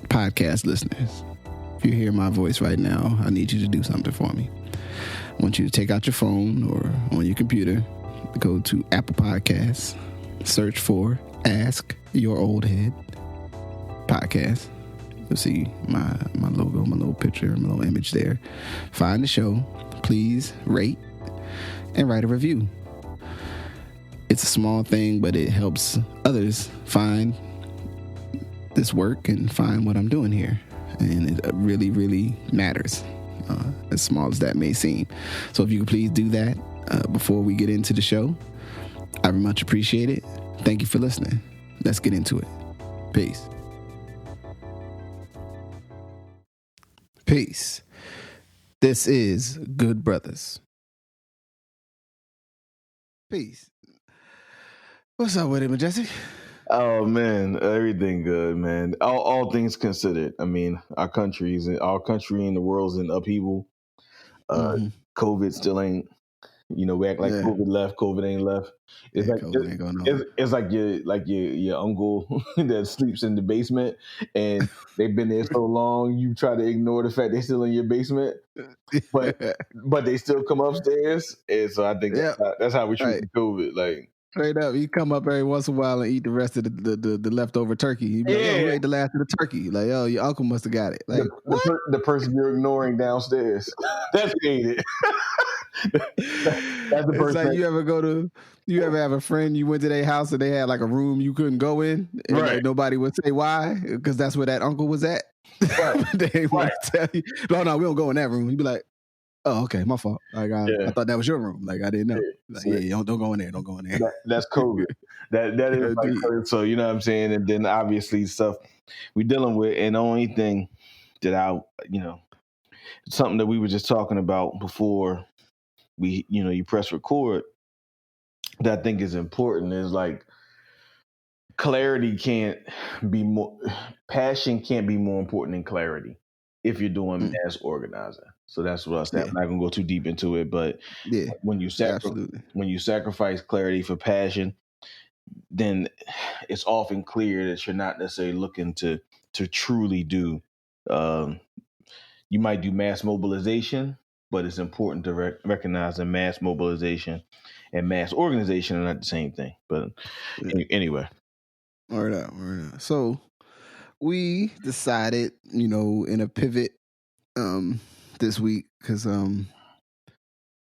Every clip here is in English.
podcast listeners, if you hear my voice right now, I need you to do something for me. I want you to take out your phone or on your computer, go to Apple Podcasts, search for Ask Your Oldhead Podcast. You'll see my logo, my little picture, my little image there. Find the show. Please rate and write a review. It's a small thing, but it helps others find this work and find what I'm doing here. And it really, really matters, as small as that may seem. So if you could please do that before we get into the show, I very much appreciate it. Thank you for listening. Let's get into it. Peace. Peace. This is Good Brothers. Peace. What's up with it, Majestic? Oh man, everything good, man. All things considered, I mean, our country and the world's in upheaval. COVID still ain't, we act like COVID left. COVID ain't left. It's COVID ain't going on. It's like your uncle that sleeps in the basement, and they've been there so long. You try to ignore the fact they're still in your basement, but they still come upstairs. And so I think that's how we treat COVID. Like, straight up, you come up every once in a while and eat the rest of the leftover turkey. You be like, who ate the last of the turkey? Like, your uncle must have got it. Like, the person you're ignoring downstairs, that's who ate it. That's the person. It's like you ever have a friend, you went to their house and they had like a room you couldn't go in, and like nobody would say why, because that's where that uncle was at. Right. They would tell you, no, we don't go in that room. You'd be like, oh, okay, my fault. Like I thought that was your room. Like I didn't know. Like, don't go in there. Don't go in there. That's COVID. That is like COVID. So you know what I'm saying. And then obviously stuff we're dealing with, and the only thing that something that we were just talking about before we, you press record, that I think is important is like passion can't be more important than clarity if you're doing mass organizing. So that's what I said. I'm not gonna go too deep into it, but when you sacrifice clarity for passion, then it's often clear that you're not necessarily looking to truly do. You might do mass mobilization, but it's important to recognize that mass mobilization and mass organization are not the same thing. But anyway. All right. So we decided, in a pivot this week, because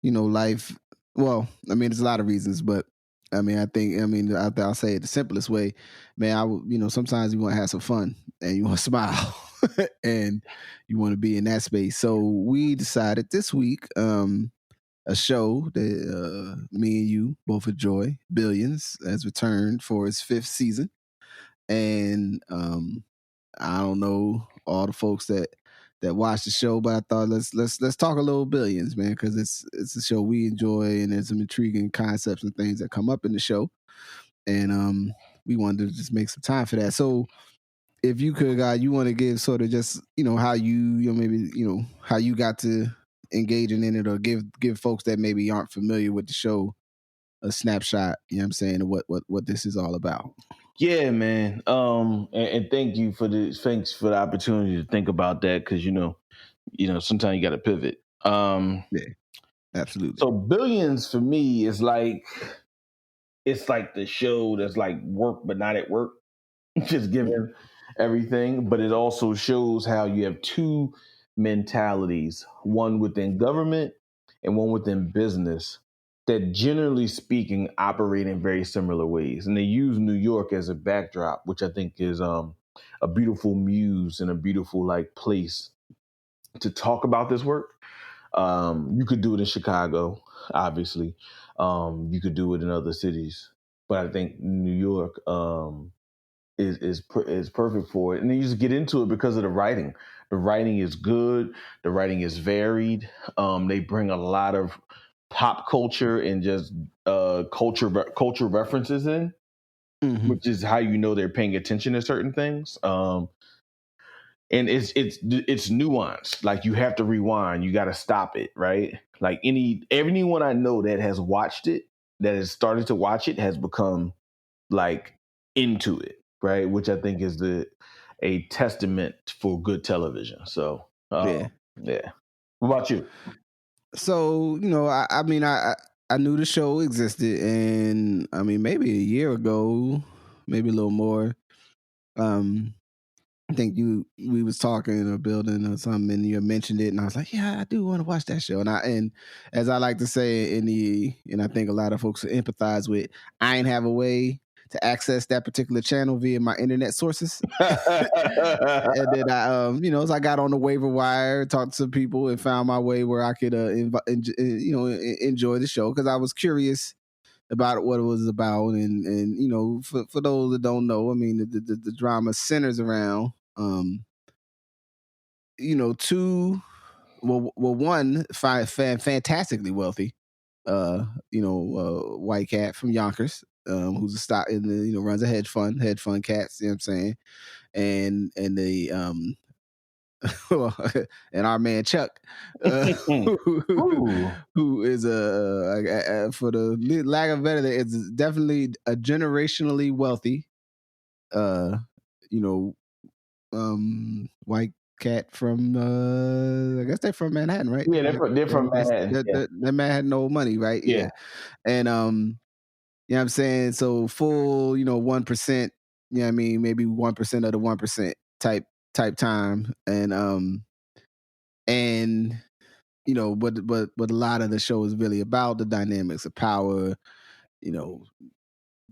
life, well, I mean, there's a lot of reasons, but I'll say it the simplest way, man. Sometimes you want to have some fun and you want to smile and you want to be in that space. So we decided this week, a show that me and you both enjoy, Billions, has returned for its 5th season. And I don't know all the folks that watch the show, but I thought let's talk a little Billions, man, because it's a show we enjoy, and there's some intriguing concepts and things that come up in the show, and we wanted to just make some time for that. So if you could, you want to give sort of just how you how you got to engaging in it, or give folks that maybe aren't familiar with the show a snapshot, of what this is all about. Yeah, man. And thank you for thanks for the opportunity to think about that, because sometimes you got to pivot. Yeah, absolutely. So Billions for me is like, it's like the show that's like work but not at work, just giving everything. But it also shows how you have two mentalities, one within government and one within business, that generally speaking operate in very similar ways. And they use New York as a backdrop, which I think is a beautiful muse and a beautiful place to talk about this work. You could do it in Chicago, obviously. You could do it in other cities, but I think New York is perfect for it. And then you just get into it because of the writing. The writing is good. The writing is varied. They bring a lot of pop culture and just culture references in, which is how they're paying attention to certain things. And it's nuanced. Like, you have to rewind. You got to stop it, right? Like anyone I know that has watched it, that has started to watch it, has become like into it, right? Which I think is a testament for good television. So Yeah. yeah. What about you? So, I mean, I knew the show existed, and I mean, maybe a year ago, maybe a little more. I think we was talking or building or something, and you mentioned it, and I was like, yeah, I do want to watch that show. And as I like to say and I think a lot of folks empathize with, I ain't have a way to access that particular channel via my internet sources. And then so I got on the waiver wire, talked to some people, and found my way where I could enjoy the show, because I was curious about what it was about, and for those that don't know, I mean, the drama centers around one fantastically wealthy white cat from Yonkers, who's a stock in the runs a hedge fund cats, you know what I'm saying, and the and our man Chuck, who is for the lack of better, is definitely a generationally wealthy, white cat from I guess they're from Manhattan, right? Yeah, they're from Manhattan. That man had no money, right? Yeah. And you know what I'm saying? So full, 1%, you know what I mean, maybe 1% of the 1% type time. And but a lot of the show is really about the dynamics of power,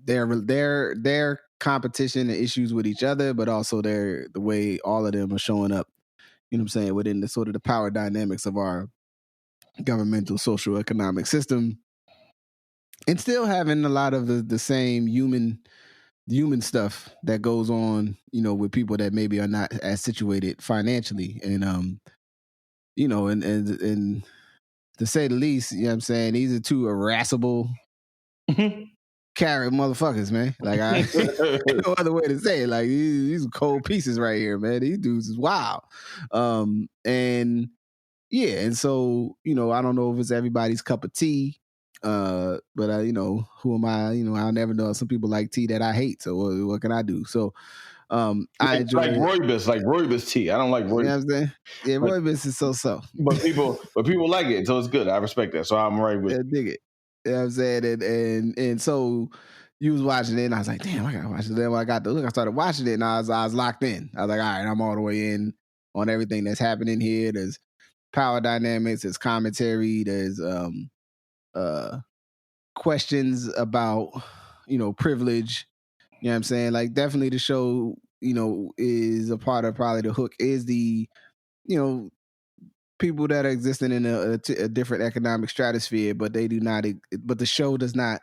their competition and issues with each other, but also the way all of them are showing up, you know what I'm saying, within the sort of the power dynamics of our governmental social economic system, and still having a lot of the same human stuff that goes on, with people that maybe are not as situated financially. And and to say the least, you know what I'm saying, these are two irascible carrot motherfuckers, man. Like, I no other way to say it. Like, these are cold pieces right here, man. These dudes is wild. And yeah, and so, I don't know if it's everybody's cup of tea. But who am I? I'll never know. Some people like tea that I hate. So what can I do? So I enjoy like Rooibos tea. I don't like Rooibos. You know what I'm saying? Yeah, Rooibos is so. But people like it, so it's good. I respect that. So I'm right with you. Dig it. You know what I'm saying? And so you was watching it, and I was like, damn, I gotta watch it. Then when I got the look, I started watching it, and I was locked in. I was like, all right, I'm all the way in on everything that's happening here. There's power dynamics, there's commentary, there's questions about, privilege. You know what I'm saying? Like, definitely the show, is a part of probably the hook is the, people that are existing in a different economic stratosphere, but they do not, but the show does not,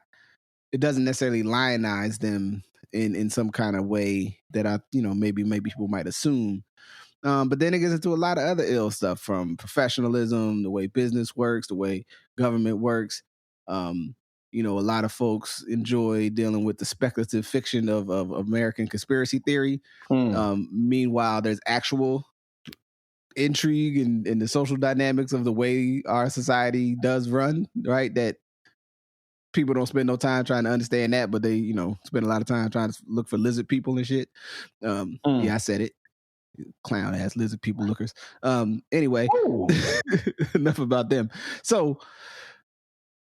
it doesn't necessarily lionize them in some kind of way that maybe people might assume. But then it gets into a lot of other ill stuff, from professionalism, the way business works, the way government works. A lot of folks enjoy dealing with the speculative fiction of American conspiracy theory. Meanwhile, there's actual intrigue in the social dynamics of the way our society does run, right? That people don't spend no time trying to understand that, but they, spend a lot of time trying to look for lizard people and shit. Yeah, I said it. Clown ass lizard people lookers. Anyway, enough about them. So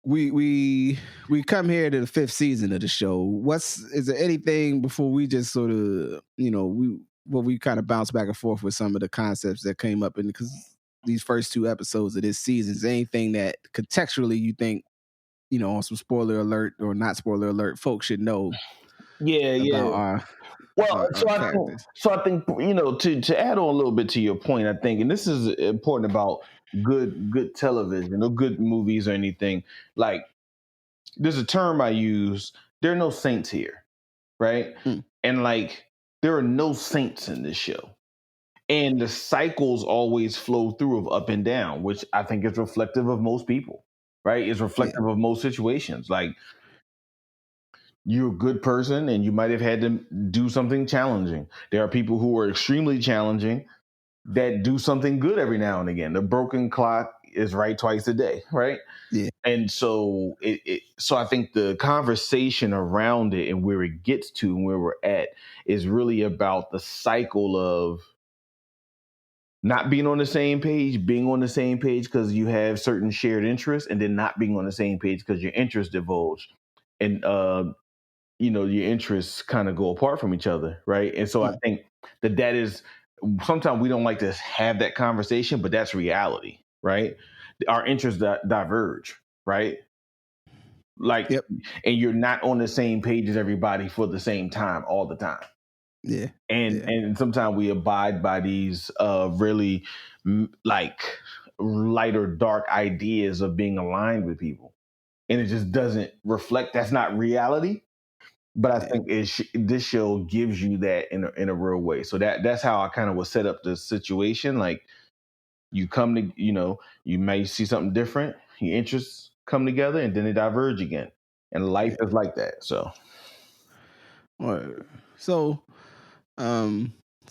we come here to the 5th season of the show. Is there anything before we just sort of, we kind of bounce back and forth with some of the concepts that came up because these first 2 episodes of this season, is there anything that contextually you think, on some spoiler alert or not spoiler alert, folks should know? About our I think to add on a little bit to your point, I think, and this is important about good television or good movies or anything, like, there's a term I use, there are no saints here, right? And like, there are no saints in this show, and the cycles always flow through of up and down, which I think is reflective of most people, right? It's reflective of most situations. Like, you're a good person and you might have had to do something challenging. There are people who are extremely challenging that do something good every now and again. The broken clock is right twice a day, right? Yeah. And so so I think the conversation around it and where it gets to and where we're at is really about the cycle of not being on the same page, being on the same page because you have certain shared interests, and then not being on the same page because your interests divulge. And your interests kind of go apart from each other, right? And so I think that is sometimes we don't like to have that conversation, but that's reality, right? Our interests diverge, right? Like, Yep. and you're not on the same page as everybody for the same time all the time. Yeah. And sometimes we abide by these really like light or dark ideas of being aligned with people, and it just doesn't reflect. That's not reality. But I think this show gives you that in a real way. So that's how I kind of would set up the situation. Like, you come to, you may see something different. Your interests come together, and then they diverge again. And life is like that. So, so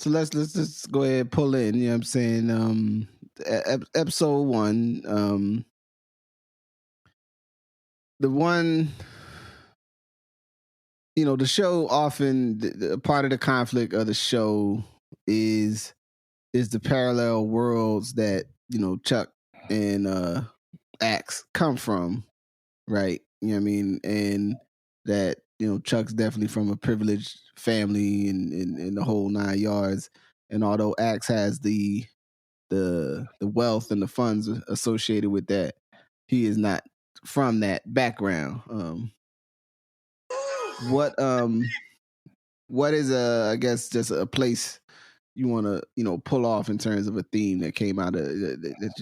let's just go ahead and pull in. You know what I'm saying? Episode 1. The one. The show often the part of the conflict of the show is the parallel worlds that Chuck and Axe come from, right? You know what I mean? And that Chuck's definitely from a privileged family and the whole 9 yards. And although Axe has the wealth and the funds associated with that, he is not from that background. What is I guess just a place you want to pull off in terms of a theme that came out of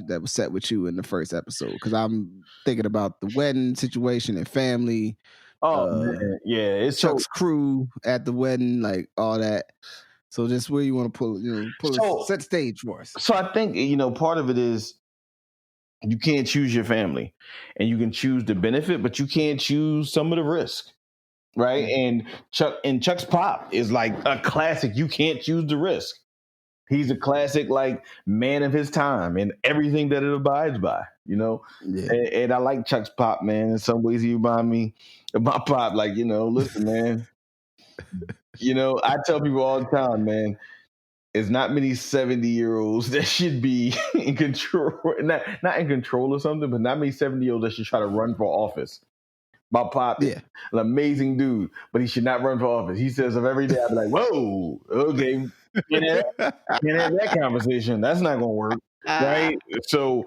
that was set with you in the first episode? Because I'm thinking about the wedding situation and family. man. Yeah, it's Chuck's crew at the wedding, like all that. So just where you want to set the stage for us. So I think part of it is you can't choose your family, and you can choose the benefit, but you can't choose some of the risk. Right. And Chuck's pop is like a classic. You can't choose the risk. He's a classic, like, man of his time and everything that it abides by, Yeah. And I like Chuck's pop, man. In some ways, he remind me of my pop. Like, listen, man, I tell people all the time, man, it's not many 70-year-olds that should be in control, not in control of something, but not many 70-year-olds that should try to run for office. My pop is an amazing dude, but he should not run for office. He says of every day, I'd be like, whoa, okay, can't have that conversation. That's not going to work, right? So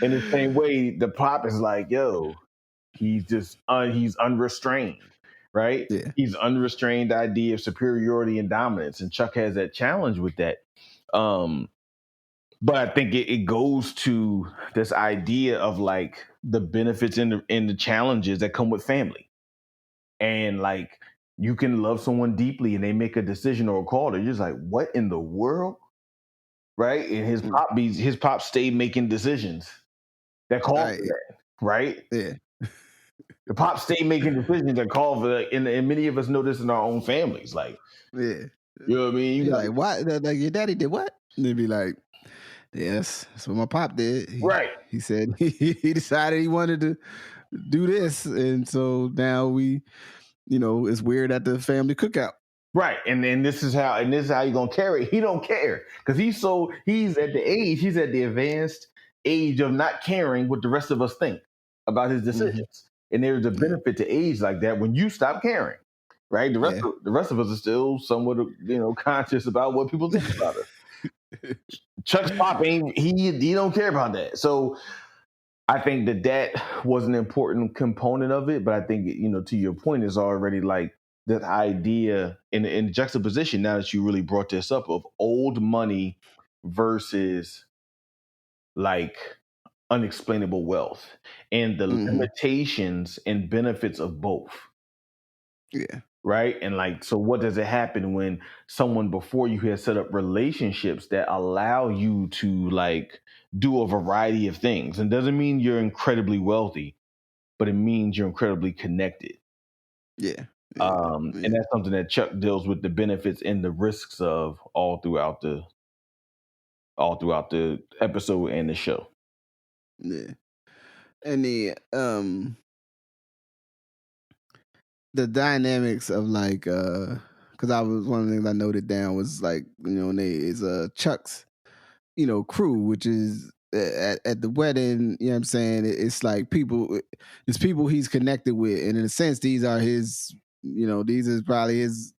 in the same way, the pop is like, yo, he's just, he's unrestrained, right? Yeah. He's unrestrained idea of superiority and dominance. And Chuck has that challenge with that. But I think it goes to this idea of like the benefits and the challenges that come with family. And like, you can love someone deeply and they make a decision or a call. They're just like, what in the world? Right. And his pop stayed making decisions that call for that. Right. Yeah. The pop stayed making decisions that call for that. And many of us know this in our own families. Like, yeah. You know what I mean? You're like, what? Like, your daddy did what? And they'd be like, yes, that's what my pop did. Right. He said he decided he wanted to do this. And so now it's weird at the family cookout. Right. And then this is how you're going to carry it. He don't care because he's at the advanced age of not caring what the rest of us think about his decisions. Mm-hmm. And there's a benefit to age like that when you stop caring. Right. The rest of us are still somewhat, conscious about what people think about us. Chuck's pop he don't care about that. So I think that was an important component of it. But I think, to your point, is already like that idea in juxtaposition, now that you really brought this up, of old money versus like unexplainable wealth and the limitations and benefits of both. Yeah. Right. And like, so what does it happen when someone before you has set up relationships that allow you to like do a variety of things? And doesn't mean you're incredibly wealthy, but it means you're incredibly connected. Yeah. And that's something that Chuck deals with the benefits and the risks of all throughout the episode and the show. Yeah. And the dynamics of like because I was one of the things I noted down was like, you know, and is Chuck's, you know, crew, which is at the wedding, you know what I'm saying? It's like it's people he's connected with. And in a sense, these are his, you know, these is probably his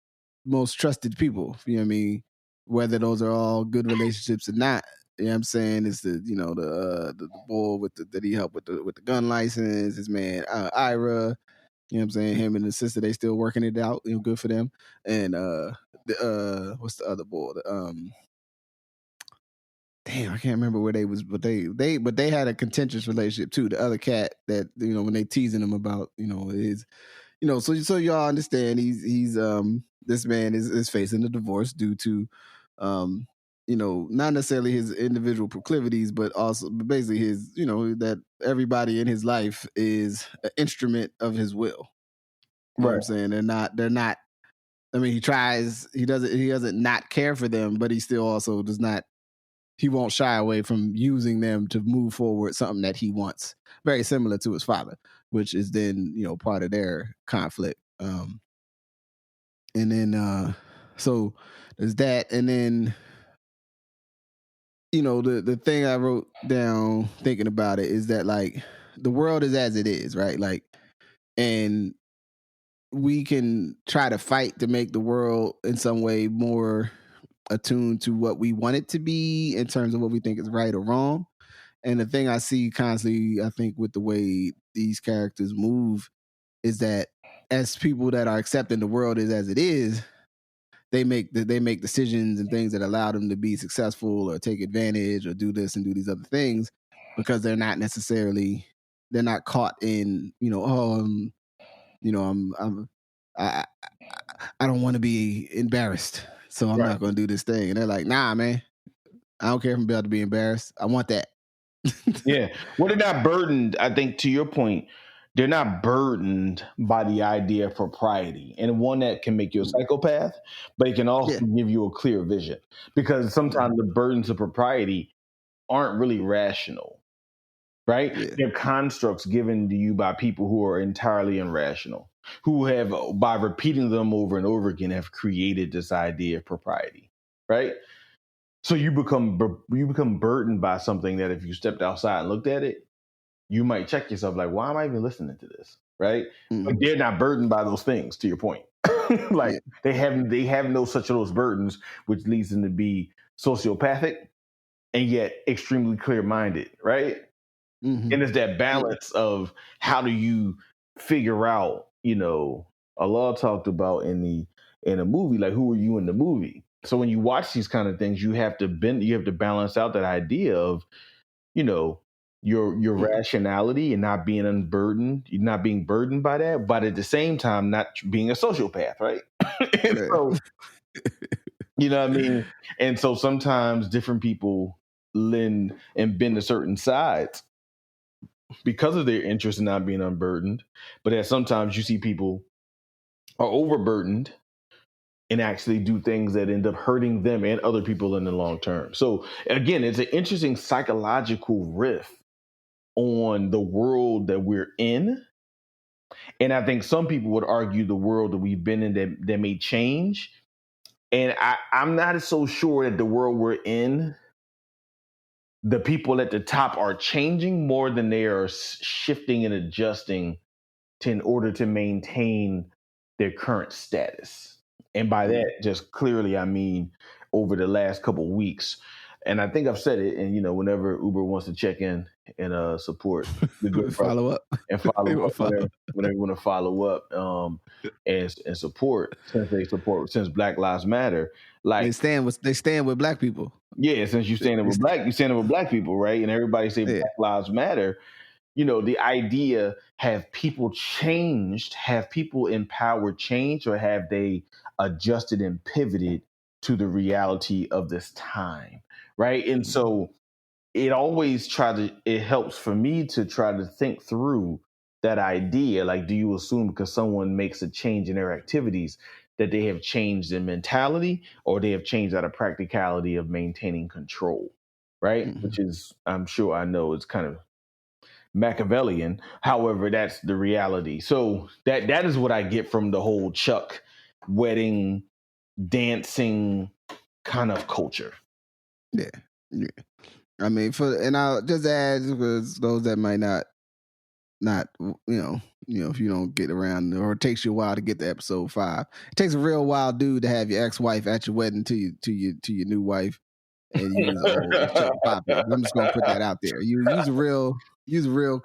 most trusted people, you know what I mean? Whether those are all good relationships or not. You know what I'm saying? It's the, you know, the boy that he helped with the gun license, his man Ira, you know what I'm saying? Him and the sister, they still working it out, you know, good for them. And what's the other boy? Damn, I can't remember where they was, but they had a contentious relationship too. The other cat that, you know, when they teasing him about, you know, his, you know, so y'all understand he's this man is facing a divorce due to you know, not necessarily his individual proclivities, but basically his, you know, that everybody in his life is an instrument of his will. You know what I'm saying? They're not I mean, he doesn't not care for them, but he still also he won't shy away from using them to move forward something that he wants. Very similar to his father, which is then, you know, part of their conflict. And then so there's that. And then, you know, the thing I wrote down thinking about it is that like the world is as it is, right? Like, and we can try to fight to make the world in some way more attuned to what we want it to be in terms of what we think is right or wrong. And the thing I see constantly, I think, with the way these characters move is that as people that are accepting the world is as it is, they make decisions and things that allow them to be successful or take advantage or do this and do these other things because they're not caught in, you know, you know, I don't want to be embarrassed, so I'm not going to do this thing. And they're like, nah, man, I don't care if I'm about to be embarrassed. I want that. Yeah. Well, they're not burdened. I think to your point, they're not burdened by the idea of propriety, and one that can make you a psychopath, but it can also give you a clear vision, because sometimes the burdens of propriety aren't really rational, right? Yeah. They're constructs given to you by people who are entirely irrational, who have, by repeating them over and over again, have created this idea of propriety, right? So you become burdened by something that if you stepped outside and looked at it, you might check yourself like, why am I even listening to this? Right? But they're not burdened by those things, to your point. Like they have no such of those burdens, which leads them to be sociopathic and yet extremely clear-minded, right? And it's that balance of how do you figure out, you know, Allah talked about in a movie, like who are you in the movie? So when you watch these kind of things, you have to balance out that idea of, you know, your rationality and not being unburdened, you're not being burdened by that, but at the same time not being a sociopath, right? So, you know what I mean? And so sometimes different people lend and bend to certain sides because of their interest in not being unburdened. But then sometimes you see people are overburdened and actually do things that end up hurting them and other people in the long term. So again, it's an interesting psychological riff on the world that we're in. And I think some people would argue the world that we've been in that may change. And I'm not so sure that the world we're in, the people at the top are changing more than they are shifting and adjusting in order to maintain their current status. And by that, just clearly, I mean, over the last couple of weeks. And I think I've said it, and, you know, whenever Uber wants to check in and support the good follow up and follow up, whenever you want to follow up and support, since Black Lives Matter, like they stand with black people. Yeah, since you standing with black people, right? And everybody say Black Lives Matter. You know, the idea, have people changed? Have people empowered changed, or have they adjusted and pivoted to the reality of this time? Right. And so it helps for me to try to think through that idea. Like, do you assume because someone makes a change in their activities that they have changed in mentality, or they have changed out of practicality of maintaining control? Right. Which is, I'm sure I know it's kind of Machiavellian. However, that's the reality. So that is what I get from the whole Chuck wedding dancing kind of culture. Yeah. I mean, and I'll just add, because those that might not, if you don't get around, or it takes you a while to get to episode 5. It takes a real wild dude to have your ex-wife at your wedding to your new wife, and you use Chuck Poppy. I'm just gonna put that out there. You use a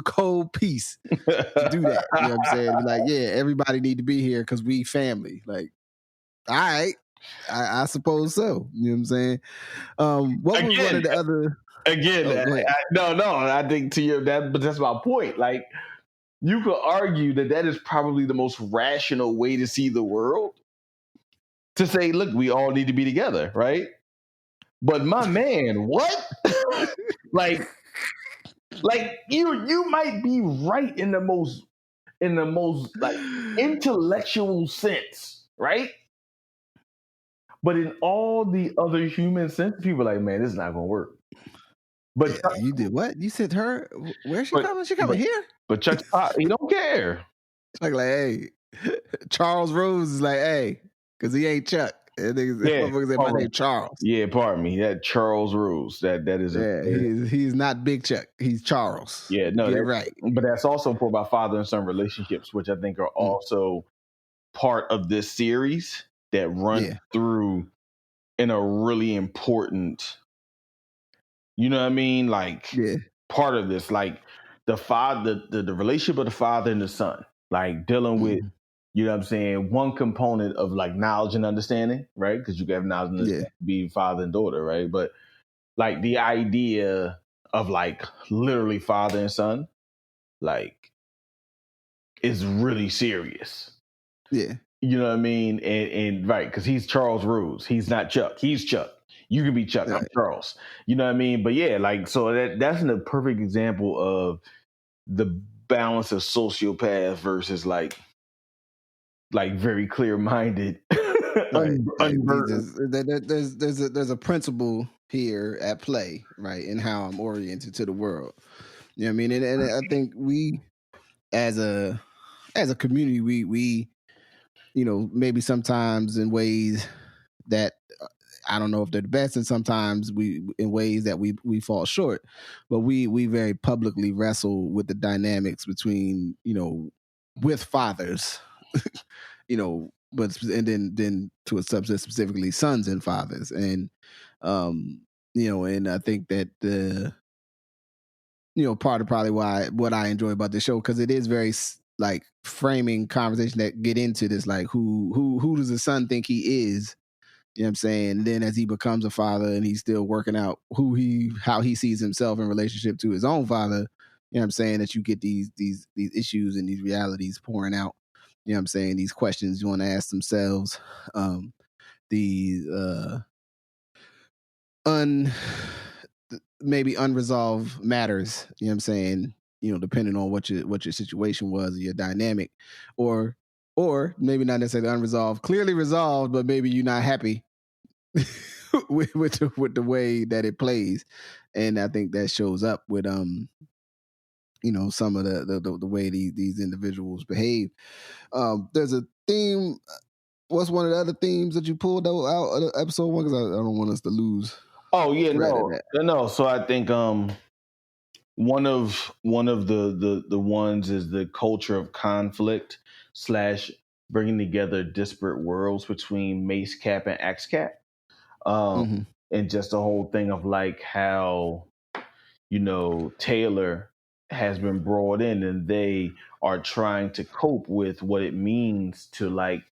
cold piece to do that. You know what I'm saying? Be like, yeah, everybody need to be here because we family. Like, all right, I suppose so. You know what I'm saying? What was one of the other? I think but that's my point. Like, you could argue that is probably the most rational way to see the world. To say, look, we all need to be together, right? But my man, what? like you might be right in the most like intellectual sense, right? But in all the other human sense, people are like, man, this is not gonna work. But yeah, you did what? You said her? Where's she coming? She coming here? But Chuck, he don't care. Like, hey, Charles Rose is like, hey, because he ain't Chuck. Motherfuckers say my name Charles. Yeah, pardon me. That Charles Rose. That is. He's not Big Chuck. He's Charles. Yeah, no, you're right. But that's also about father and son relationships, which I think are also part of this series that run through in a really important. You know what I mean? Like, part of this, like the father, the relationship of the father and the son, like dealing with. You know what I'm saying? One component of like knowledge and understanding, right? Because you can have knowledge and understanding, be father and daughter, right? But like the idea of like literally father and son, like, is really serious. Yeah. You know what I mean? And right, because he's Charles Rose. He's not Chuck. He's Chuck. You can be Chuck. Right. I'm Charles. You know what I mean? But yeah, like, so that's a perfect example of the balance of sociopath versus like very clear-minded. Right. There's a principle here at play, right, in how I'm oriented to the world. You know what I mean? And I think we, as a community, we maybe sometimes in ways that I don't know if they're the best, and sometimes in ways that we fall short, but we very publicly wrestle with the dynamics between with fathers. But then to a subset specifically sons and fathers, and and I think that part of probably what I enjoy about the show, because it is very like framing conversation that get into this, like who does the son think he is? You know what I'm saying? And then as he becomes a father and he's still working out how he sees himself in relationship to his own father, you know what I'm saying, that you get these issues and these realities pouring out. You know what I'm saying? These questions you want to ask themselves, maybe unresolved matters. You know what I'm saying? Depending on what your situation was, your dynamic, or maybe not necessarily unresolved, clearly resolved, but maybe you're not happy with the way that it plays, and I think that shows up with some of the way these individuals behave. There's a theme. What's one of the other themes that you pulled out of episode 1? Because I don't want us to lose. Oh yeah, no. So I think one of the ones is the culture of conflict / bringing together disparate worlds between Mace Cap and Axe Cap, and just the whole thing of like how Taylor has been brought in and they are trying to cope with what it means to like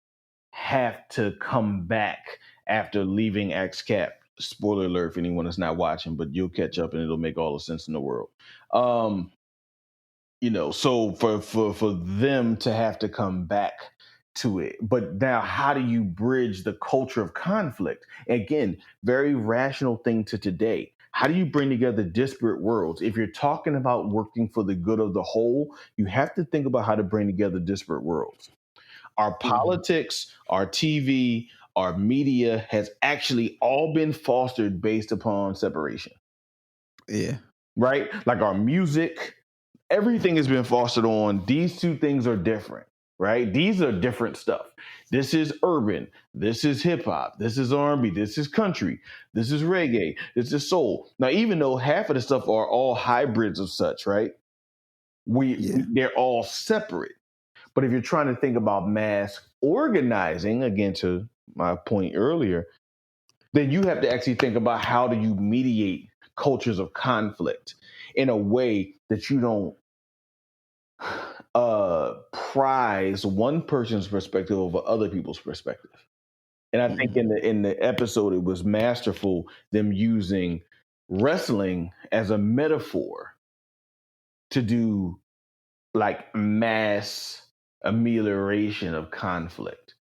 have to come back after leaving Axe Cap. Spoiler alert for anyone that's not watching, but you'll catch up and it'll make all the sense in the world. So for them to have to come back to it. But now how do you bridge the culture of conflict? Again, very rational thing to today. How do you bring together disparate worlds? If you're talking about working for the good of the whole, you have to think about how to bring together disparate worlds. Our politics, our TV, our media has actually all been fostered based upon separation. Yeah. Right? Like our music, everything has been fostered on these two things are different, right? These are different stuff. This is urban. This is hip hop. This is R&B. This is country. This is reggae. This is soul. Now, even though half of the stuff are all hybrids of such, right? They're all separate. But if you're trying to think about mass organizing, again, to my point earlier, then you have to actually think about how do you mediate cultures of conflict in a way that you don't prize one person's perspective over other people's perspective. And I think in the episode, it was masterful them using wrestling as a metaphor to do like mass amelioration of conflict.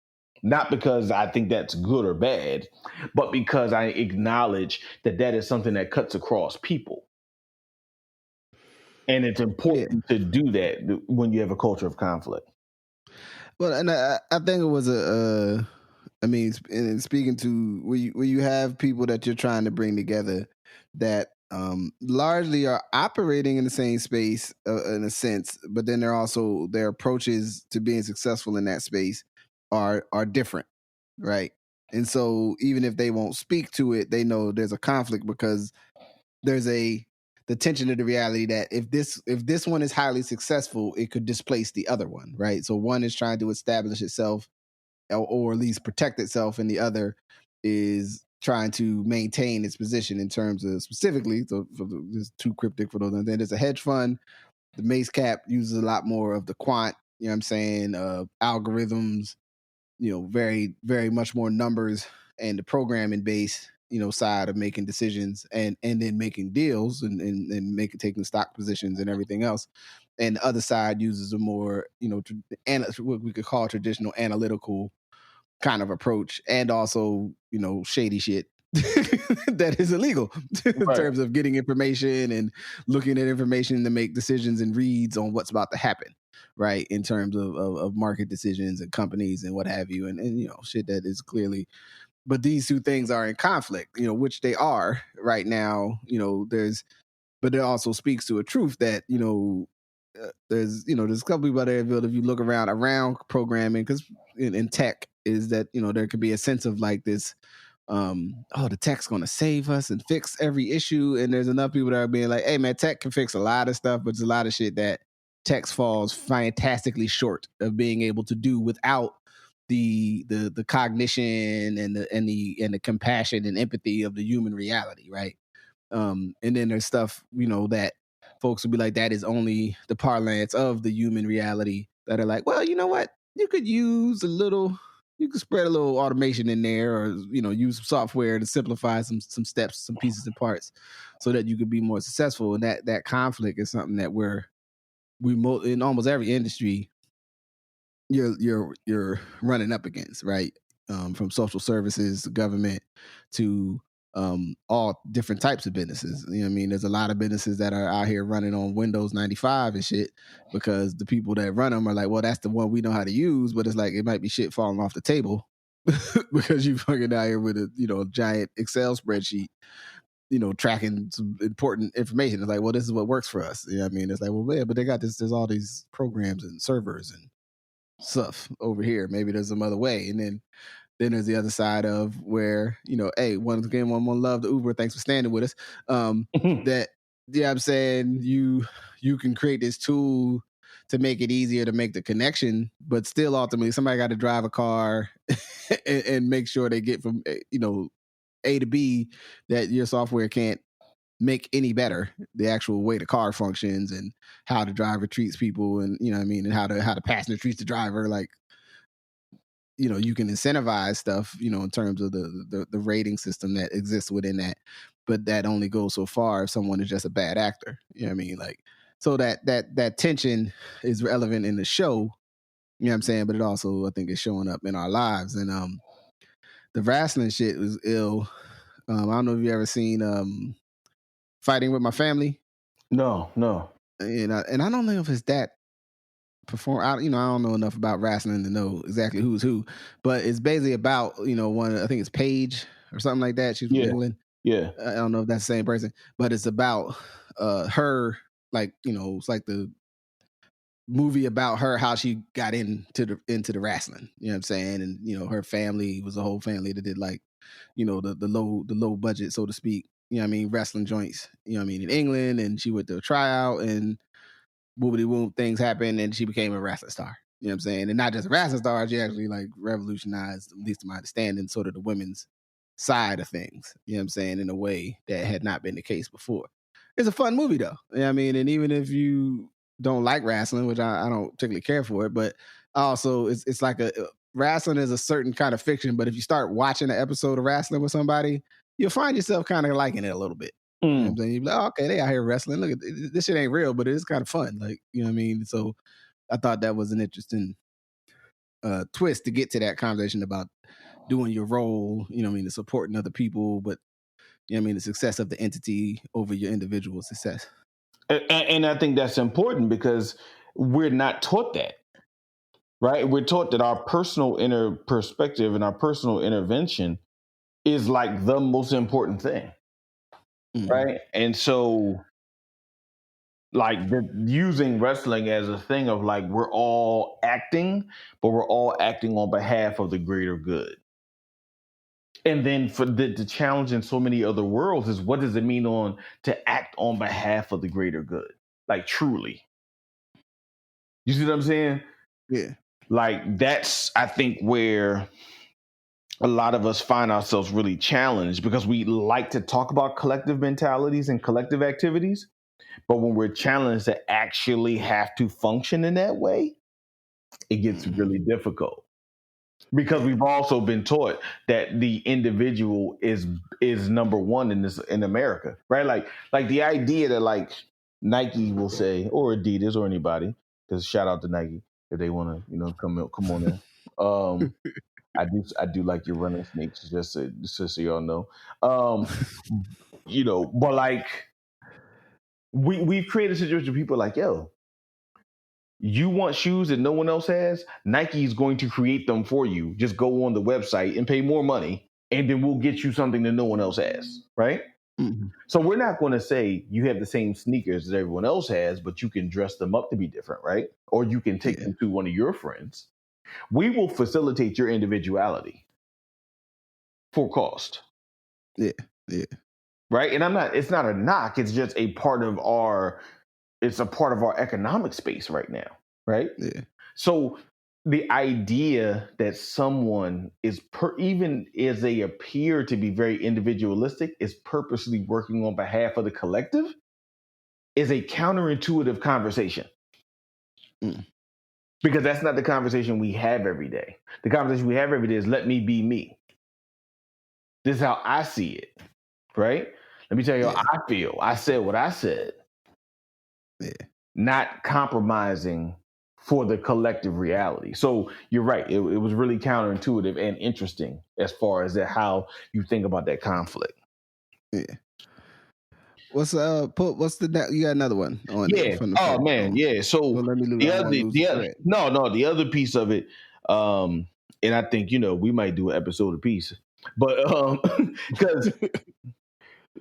Not because I think that's good or bad, but because I acknowledge that that is something that cuts across people. And it's important to do that when you have a culture of conflict. Well, and I think it was I mean, speaking to where you have people that you're trying to bring together that largely are operating in the same space in a sense, but then they're also their approaches to being successful in that space are different, right? And so even if they won't speak to it, they know there's a conflict because there's the tension of the reality that if this one is highly successful, it could displace the other one, right? So one is trying to establish itself or at least protect itself, and the other is trying to maintain its position in terms of specifically. So this is too cryptic for those. And then there's a hedge fund. The Mace Cap uses a lot more of the quant. You know what I'm saying? Algorithms. Very very much more numbers and the programming base. Side of making decisions and then making deals and taking stock positions and everything else. And the other side uses a more, what we could call traditional analytical kind of approach, and also, shady shit that is illegal in terms of getting information and looking at information to make decisions and reads on what's about to happen, right? In terms of market decisions and companies and what have you, and shit that is clearly. But these two things are in conflict, which they are right now. But it also speaks to a truth that, there's a couple people out there, if you look around programming, because in tech, is that, there could be a sense of like this, the tech's going to save us and fix every issue. And there's enough people that are being like, hey, man, tech can fix a lot of stuff, but there's a lot of shit that tech falls fantastically short of being able to do without the cognition and the compassion and empathy of the human reality, right? And then there's stuff, that folks will be like, that is only the parlance of the human reality, that are like, well, you know what? You could spread a little automation in there, or, use some software to simplify some steps, some pieces and parts, so that you could be more successful. And that conflict is something that we in almost every industry, you're running up against, right? From social services, government, to all different types of businesses. You know what I mean? There's a lot of businesses that are out here running on Windows 95 and shit, because the people that run them are like, well, that's the one we know how to use, but it's like, it might be shit falling off the table because you fucking out here with a giant Excel spreadsheet, tracking some important information. It's like, well, this is what works for us. You know what I mean? It's like, well, yeah, but they got there's all these programs and servers and stuff over here. Maybe there's some other way. And then there's the other side of where, hey, one love the Uber. Thanks for standing with us. That, yeah, I'm saying you can create this tool to make it easier to make the connection, but still ultimately somebody got to drive a car and make sure they get from, A to B, that your software can't make any better, the actual way the car functions and how the driver treats people, and and how the passenger treats the driver. Like, you can incentivize stuff, in terms of the rating system that exists within that, but that only goes so far if someone is just a bad actor. You know what I mean? Like, so that tension is relevant in the show, you know what I'm saying? But it also, I think, is showing up in our lives. And the wrestling shit was ill. I don't know if you ever seen Fighting with My Family. No. And I don't know if it's that I don't know enough about wrestling to know exactly who's who, but it's basically about, one, I think it's Paige or something like that. She's from England. Yeah. I don't know if that's the same person, but it's about her like, it's like the movie about her, how she got into the wrestling. You know what I'm saying? And her family was a whole family that did like, the low budget, so to speak. Wrestling joints. In England, and she went to a tryout, and boobity boom, things happened, and she became a wrestling star. You know what I'm saying? And not just a wrestling star, she actually like revolutionized, at least to my understanding, sort of the women's side of things. You know what I'm saying? In a way that had not been the case before. It's a fun movie though. And even if you don't like wrestling, which I don't particularly care for it, but also it's like wrestling is a certain kind of fiction. But if you start watching an episode of wrestling with somebody, you'll find yourself kind of liking it a little bit. You know what I'm saying? You'll be like, oh, okay, they out here wrestling. Look at this shit ain't real, but it is kind of fun. Like, you know what I mean? So I thought that was an interesting twist to get to that conversation about doing your role, to supporting other people, but the success of the entity over your individual success. And I think that's important because we're not taught that, right? We're taught that our personal inner perspective and our personal intervention is like the most important thing, right? And so, like, using wrestling as a thing of like, we're all acting, but we're all acting on behalf of the greater good. And then for the challenge in so many other worlds is, what does it mean to act on behalf of the greater good? Like, truly. You see what I'm saying? Yeah. Like, that's, I think, where a lot of us find ourselves really challenged, because we like to talk about collective mentalities and collective activities. But when we're challenged to actually have to function in that way, it gets really difficult. Because we've also been taught that the individual is number one in America, right? Like the idea that like Nike will say, or Adidas, or anybody, because shout out to Nike if they want to come on in. I do like your running sneaks, just so y'all know. But like we've created a situation where people are like, yo, you want shoes that no one else has? Nike is going to create them for you. Just go on the website and pay more money, and then we'll get you something that no one else has, right? Mm-hmm. So we're not going to say you have the same sneakers that everyone else has, but you can dress them up to be different, right? Or you can take them to one of your friends. We will facilitate your individuality for cost. Yeah. Right? And it's not a knock. It's just a part of our economic space right now, right? Yeah. So the idea that someone is even as they appear to be very individualistic, is purposely working on behalf of the collective is a counterintuitive conversation. Because that's not the conversation we have every day. The conversation we have every day is, let me be me. This is how I see it, right? Let me tell you how I feel. I said what I said. Yeah. Not compromising for the collective reality. So you're right. It was really counterintuitive and interesting as far as how you think about that conflict. Yeah. What's the you got another one on? Yeah. Oh man. Yeah. So let me the other piece of it, and I think we might do an episode apiece, but because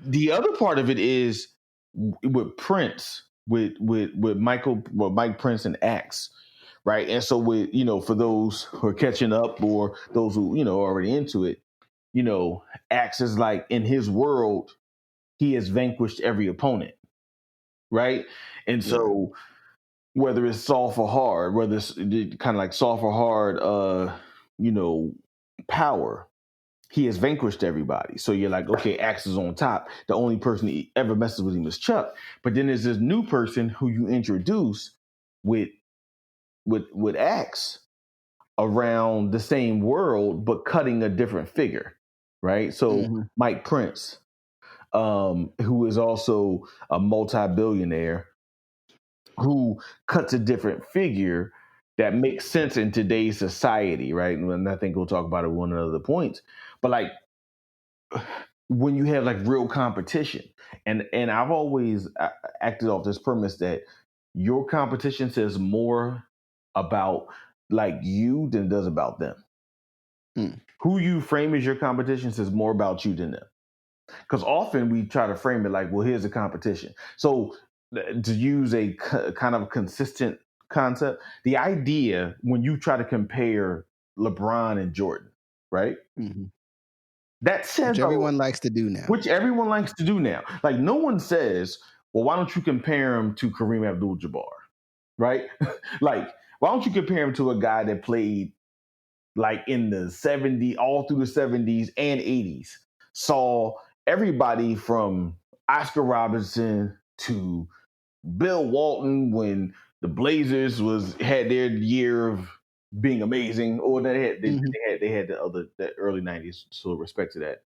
the other part of it is with Prince. With Mike Prince and Axe, right? And so for those who are catching up or those who are already into it, Axe is like, in his world, he has vanquished every opponent, right? And so whether it's soft or hard, whether it's kind of like soft or hard, power, he has vanquished everybody. So you're like, okay, Axe is on top. The only person he ever messes with him is Chuck. But then there's this new person who you introduce with Axe around the same world, but cutting a different figure, right? So Mike Prince, who is also a multi-billionaire, who cuts a different figure that makes sense in today's society, right? And I think we'll talk about it one of the other points. But like, when you have like real competition, and I've always acted off this premise that your competition says more about like you than it does about them. Who you frame as your competition says more about you than them. Because often we try to frame it like, well, here's the competition. So to use a kind of consistent concept, the idea when you try to compare LeBron and Jordan, right? Mm-hmm. That says Which everyone likes to do now. Which everyone likes to do now. Like no one says, well, why don't you compare him to Kareem Abdul-Jabbar, right? Like, why don't you compare him to a guy that played like in the 70s, all through the 70s and 80s, saw everybody from Oscar Robertson to Bill Walton when the Blazers had their year of being amazing, or they had the early 90s, so respect to that.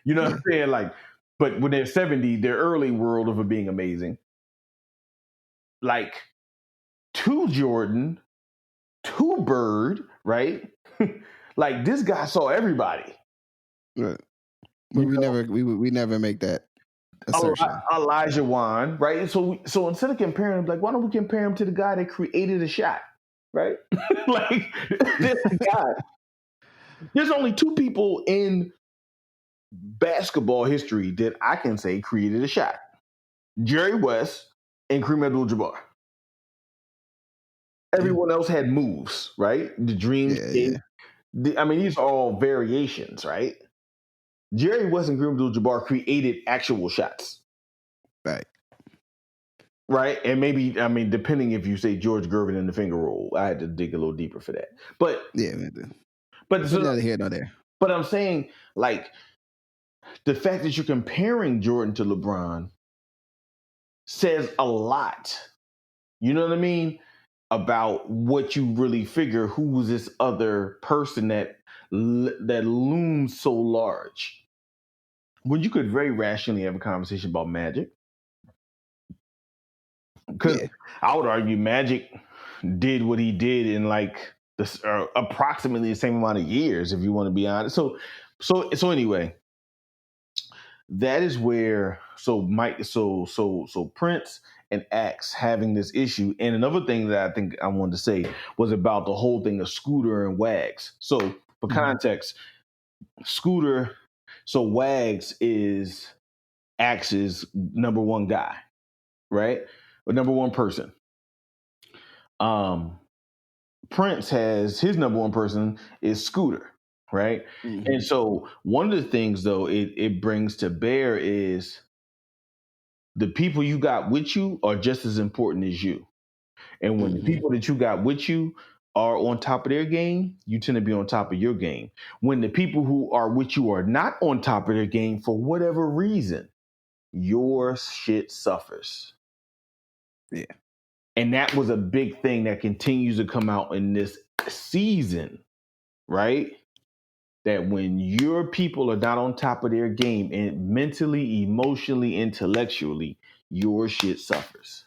You know what I'm saying? Like, but when they're 70, their early world of it being amazing. Like, to Jordan, to Bird, right? Like, this guy saw everybody. Right. But we never make that assertion. Elijah Wan, right? So instead of comparing him, like, why don't we compare him to the guy that created a shot, right? Like, this guy. There's only two people in basketball history that I can say created a shot: Jerry West and Kareem Abdul-Jabbar. Everyone else had moves, right? The Dream Escape. I mean, these are all variations, right? Jerry West and Kareem Abdul-Jabbar created actual shots. Right. Right? And maybe, I mean, depending if you say George Gervin and the finger roll, I had to dig a little deeper for that. But yeah, but so, neither here nor there. But I'm saying, like, the fact that you're comparing Jordan to LeBron says a lot. You know what I mean? About what you really figure, who was this other person that looms so large? When you could very rationally have a conversation about Magic. Because I would argue Magic did what he did in like approximately the same amount of years, if you want to be honest. So anyway, that is where Prince and Axe having this issue. And another thing that I think I wanted to say was about the whole thing of Scooter and Wags. So for context, Scooter, so Wags is Axe's number one guy, right? Or number one person. Prince has his number one person is Scooter, right? Mm-hmm. And so one of the things though it brings to bear is the people you got with you are just as important as you. And when the people that you got with you are on top of their game, you tend to be on top of your game. When the people who are with you are not on top of their game for whatever reason, your shit suffers. Yeah. And that was a big thing that continues to come out in this season, right? That when your people are not on top of their game and mentally, emotionally, intellectually, your shit suffers.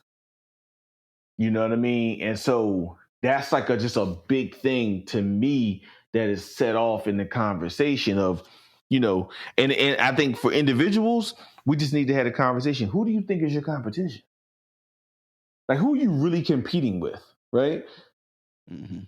You know what I mean? And so that's like just a big thing to me that is set off in the conversation of, you know, and I think for individuals, we just need to have a conversation. Who do you think is your competition? Like, who are you really competing with, right? Mm-hmm.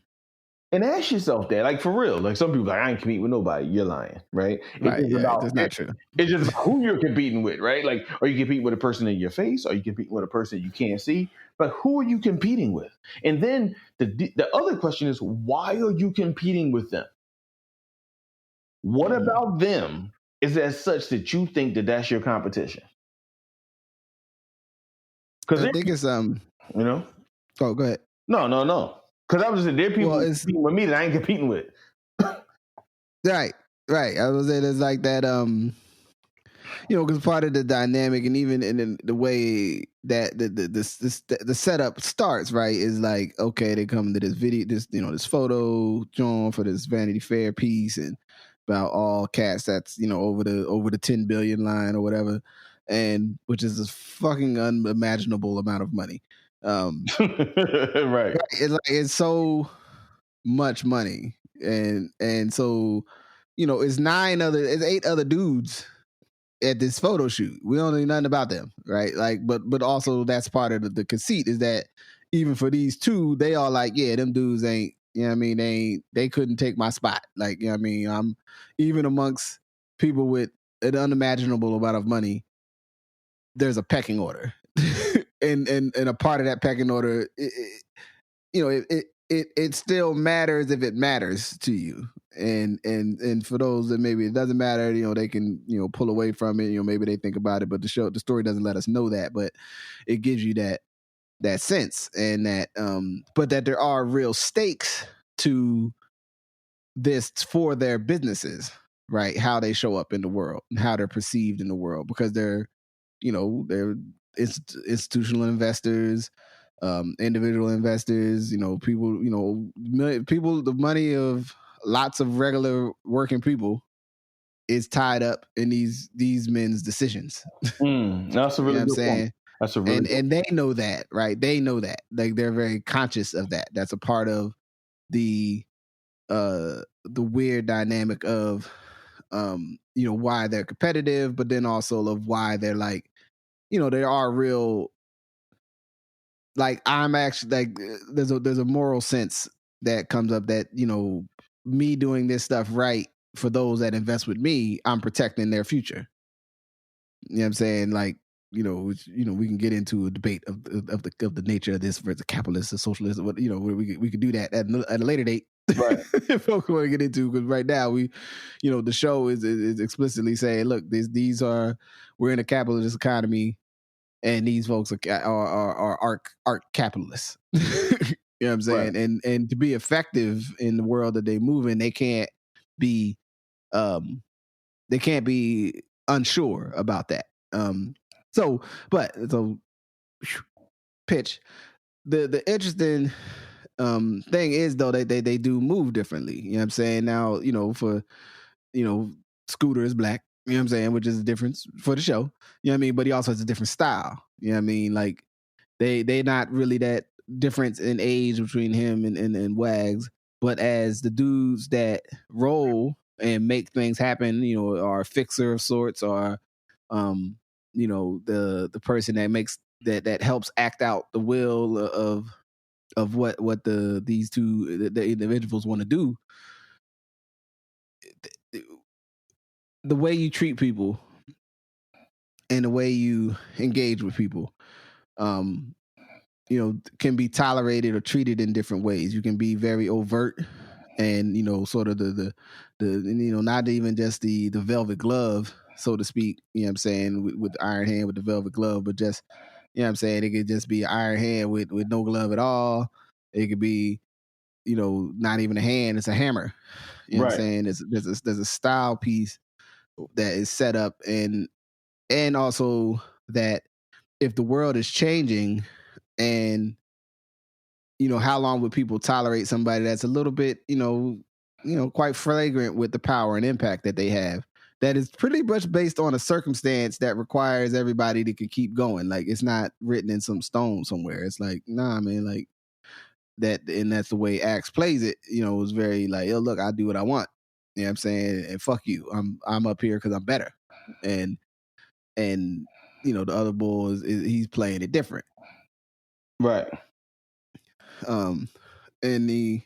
And ask yourself that, like, for real. Like, some people are like, I ain't competing with nobody. You're lying, right? That's not true. It's just about who you're competing with, right? Like, are you competing with a person in your face? Are you competing with a person you can't see? But who are you competing with? And then the other question is, why are you competing with them? What about them is as such that you think that that's your competition? Because I think it's you know. Oh, go ahead. No. Because I was just saying, there are people competing with me that I ain't competing with. Right. I was saying it's like that. You know, because part of the dynamic, and even in the way that the setup starts, right, is like, okay, they come to this video, this photo drawn for this Vanity Fair piece, and about all cats that's over the 10 billion line or whatever, and which is this fucking unimaginable amount of money. Right. It's so much money, and so it's 8 other dudes at this photo shoot. We don't know nothing about them, right? Like, but also that's part of the conceit is that even for these two, they are like, yeah, them dudes ain't, they couldn't take my spot. Like, I'm even amongst people with an unimaginable amount of money, there's a pecking order. and a part of that pecking order, it still matters if it matters to you. And for those that maybe it doesn't matter, they can, pull away from it. Maybe they think about it, but the story doesn't let us know that, but it gives you that sense, and that but that there are real stakes to this for their businesses, right? How they show up in the world and how they're perceived in the world, because they're institutional investors, individual investors, people, people, the money of lots of regular working people is tied up in these men's decisions. That's a really good point. That's a really and they know that, right? They know that, like, they're very conscious of that. That's a part of the weird dynamic of why they're competitive, but then also of why they're like, there are real, like, I'm actually like, there's a moral sense that comes up that, me doing this stuff right for those that invest with me, I'm protecting their future. You know what I'm saying? Like, we can get into a debate of the nature of this versus capitalist or socialist. But we could do that at a later date. Right. If folks want to get into, because right now we, the show is explicitly saying, look, we're in a capitalist economy, and these folks are art capitalists. You know what I'm saying? Right. And to be effective in the world that they move in, they can't be unsure about that. So pitch. The interesting thing is, though, they do move differently. You know what I'm saying? Now, for Scooter is black, you know what I'm saying, which is a difference for the show. You know what I mean? But he also has a different style. You know what I mean? Like, they not really that difference in age between him and Wags, but as the dudes that roll and make things happen, are a fixer of sorts, or the person that makes that helps act out the will of what these two the individuals want to do. The way you treat people and the way you engage with people, can be tolerated or treated in different ways. You can be very overt and, sort of the not even just the velvet glove, so to speak, you know what I'm saying, with the iron hand with the velvet glove, but just, you know what I'm saying, it could just be an iron hand with no glove at all. It could be, not even a hand, it's a hammer. You know what I'm saying? There's a style piece that is set up, and also that if the world is changing, and how long would people tolerate somebody that's a little bit, quite flagrant with the power and impact that they have, that is pretty much based on a circumstance that requires everybody to keep going. Like, it's not written in some stone somewhere. It's like, nah, man, like that. And that's the way Axe plays it. It was very like, yo, look, I do what I want. You know what I'm saying? And fuck you. I'm up here because I'm better. And the other bull he's playing it different. Right. And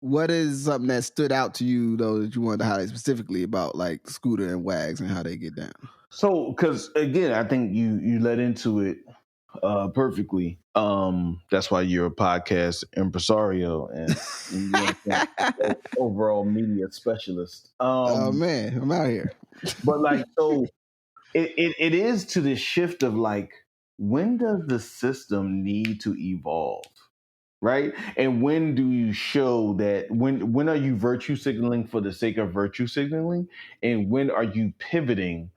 what is something that stood out to you, though, that you wanted to highlight specifically about, like, Scooter and Wags and how they get down? So, because again, I think you led into it perfectly. That's why you're a podcast impresario and overall media specialist. Oh man, I'm out here. But like, so it is to the shift of like, when does the system need to evolve? Right? And when do you show that, when are you virtue signaling for the sake of virtue signaling? And when are you pivoting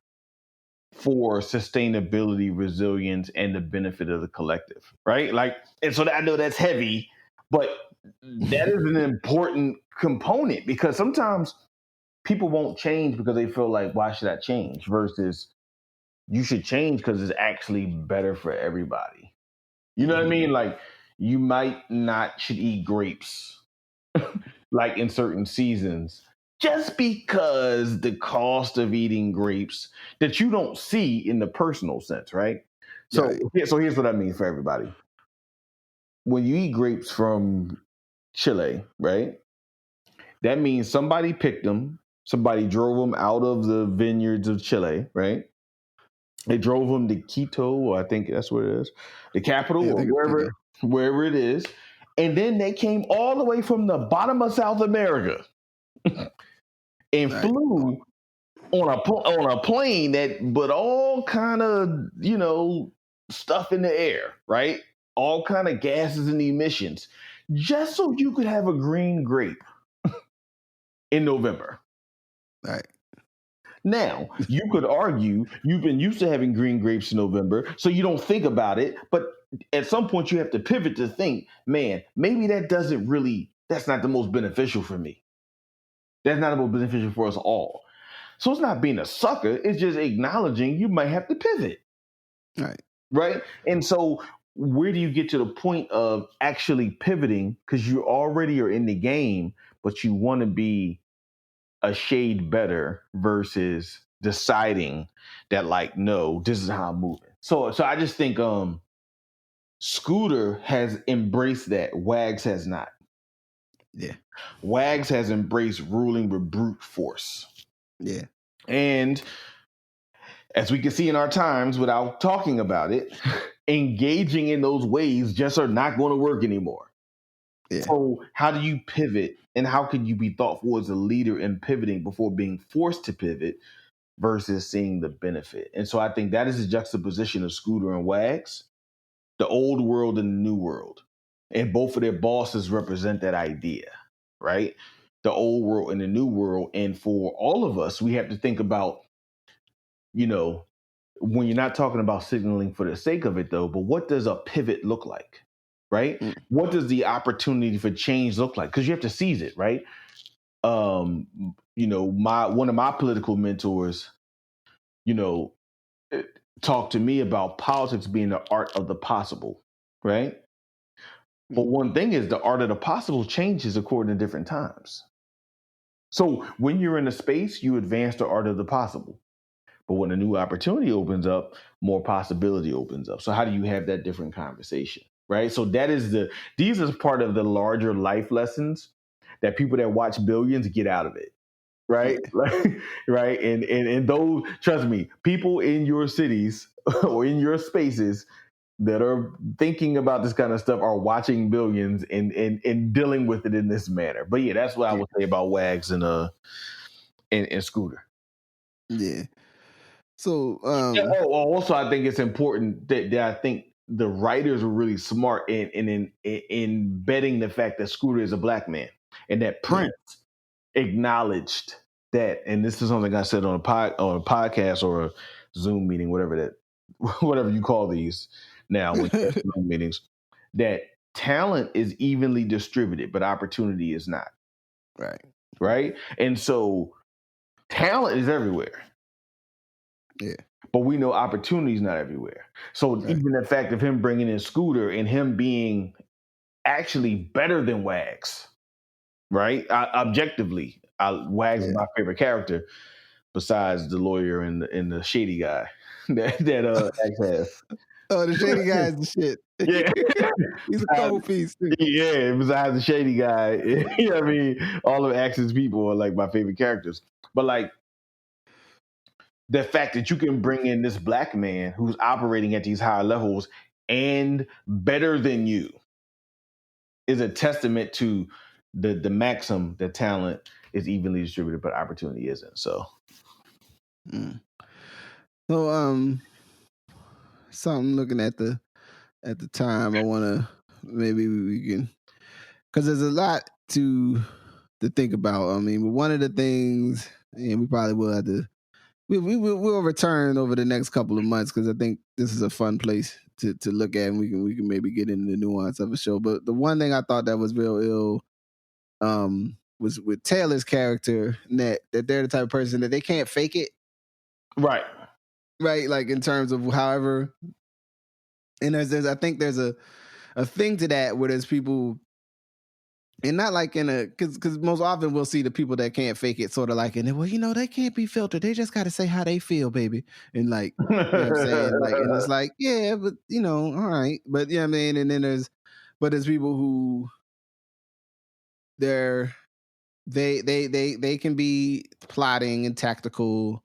for sustainability, resilience, and the benefit of the collective? Right? Like, and so I know that's heavy, but that is an important component, because sometimes people won't change because they feel like, why should I change? Versus, you should change because it's actually better for everybody. You know what I mean? Like, you might not should eat grapes like in certain seasons, just because the cost of eating grapes that you don't see in the personal sense, right? So, so here's what I mean for everybody. When you eat grapes from Chile, right? That means somebody picked them, somebody drove them out of the vineyards of Chile, right? They drove him to Quito, I think that's where it is, the capital, Yeah, I or think wherever it is. And then they came all the way from the bottom of South America and right. flew on a plane that, but all kind of, stuff in the air, right? All kind of gases and emissions, just so you could have a green grape in November. Right. Now, you could argue you've been used to having green grapes in November, so you don't think about it. But at some point, you have to pivot to think, man, maybe that's not the most beneficial for me. That's not the most beneficial for us all. So it's not being a sucker. It's just acknowledging you might have to pivot. Right. Right. And so where do you get to the point of actually pivoting? Because you already are in the game, but you want to be a shade better versus deciding that, like, no, this is how I'm moving. So I just think Scooter has embraced that. Wags has not. Yeah. Wags has embraced ruling with brute force. Yeah. And as we can see in our times, without talking about it, engaging in those ways just are not going to work anymore. Yeah. So how do you pivot, and how can you be thoughtful as a leader in pivoting before being forced to pivot versus seeing the benefit? And so I think that is the juxtaposition of Scooter and Wags, the old world and the new world. And both of their bosses represent that idea, right? The old world and the new world. And for all of us, we have to think about, when you're not talking about signaling for the sake of it, though, but what does a pivot look like, right? Mm. What does the opportunity for change look like? Because you have to seize it, right? One of my political mentors, talked to me about politics being the art of the possible, right? But one thing is, the art of the possible changes according to different times. So when you're in a space, you advance the art of the possible. But when a new opportunity opens up, more possibility opens up. So how do you have that different conversation, right? So these are part of the larger life lessons that people that watch Billions get out of it, right? Yeah. Right. And those, trust me, people in your cities or in your spaces that are thinking about this kind of stuff are watching Billions and dealing with it in this manner. But yeah, that's what I would say about Wags and Scooter. Yeah. So also I think it's important that I think the writers were really smart in embedding the fact that Scooter is a black man, and that Prince acknowledged that. And this is something I said on a podcast or a Zoom meeting, whatever you call these now, when Zoom meetings, that talent is evenly distributed, but opportunity is not. Right. And so talent is everywhere. Yeah. But we know opportunity is not everywhere. So even the fact of him bringing in Scooter and him being actually better than Wags, right? Objectively, Wags is my favorite character besides the lawyer and the shady guy that Wags has. Oh, the shady guy is the shit. Yeah. He's a cold piece too. Yeah, besides the shady guy, I mean, all of Axe's people are like my favorite characters. But like, the fact that you can bring in this black man who's operating at these higher levels and better than you is a testament to the maxim that talent is evenly distributed, but opportunity isn't. So, something looking at the time, I want to maybe we can, because there's a lot to think about. I mean, one of the things, and we probably will have to. We'll return over the next couple of months because I think this is a fun place to look at, and we can maybe get into the nuance of a show. But the one thing I thought that was real ill was with Taylor's character, that they're the type of person that they can't fake it. Right. Like in terms of however, and there's I think there's a thing to that where there's people. And not like in a, because most often we'll see the people that can't fake it sort of like, and well, they can't be filtered. They just got to say how they feel, baby. And like, you know what I'm saying? Like, and it's like, yeah, but all right. But you know what I mean? And then there's people who they can be plotting and tactical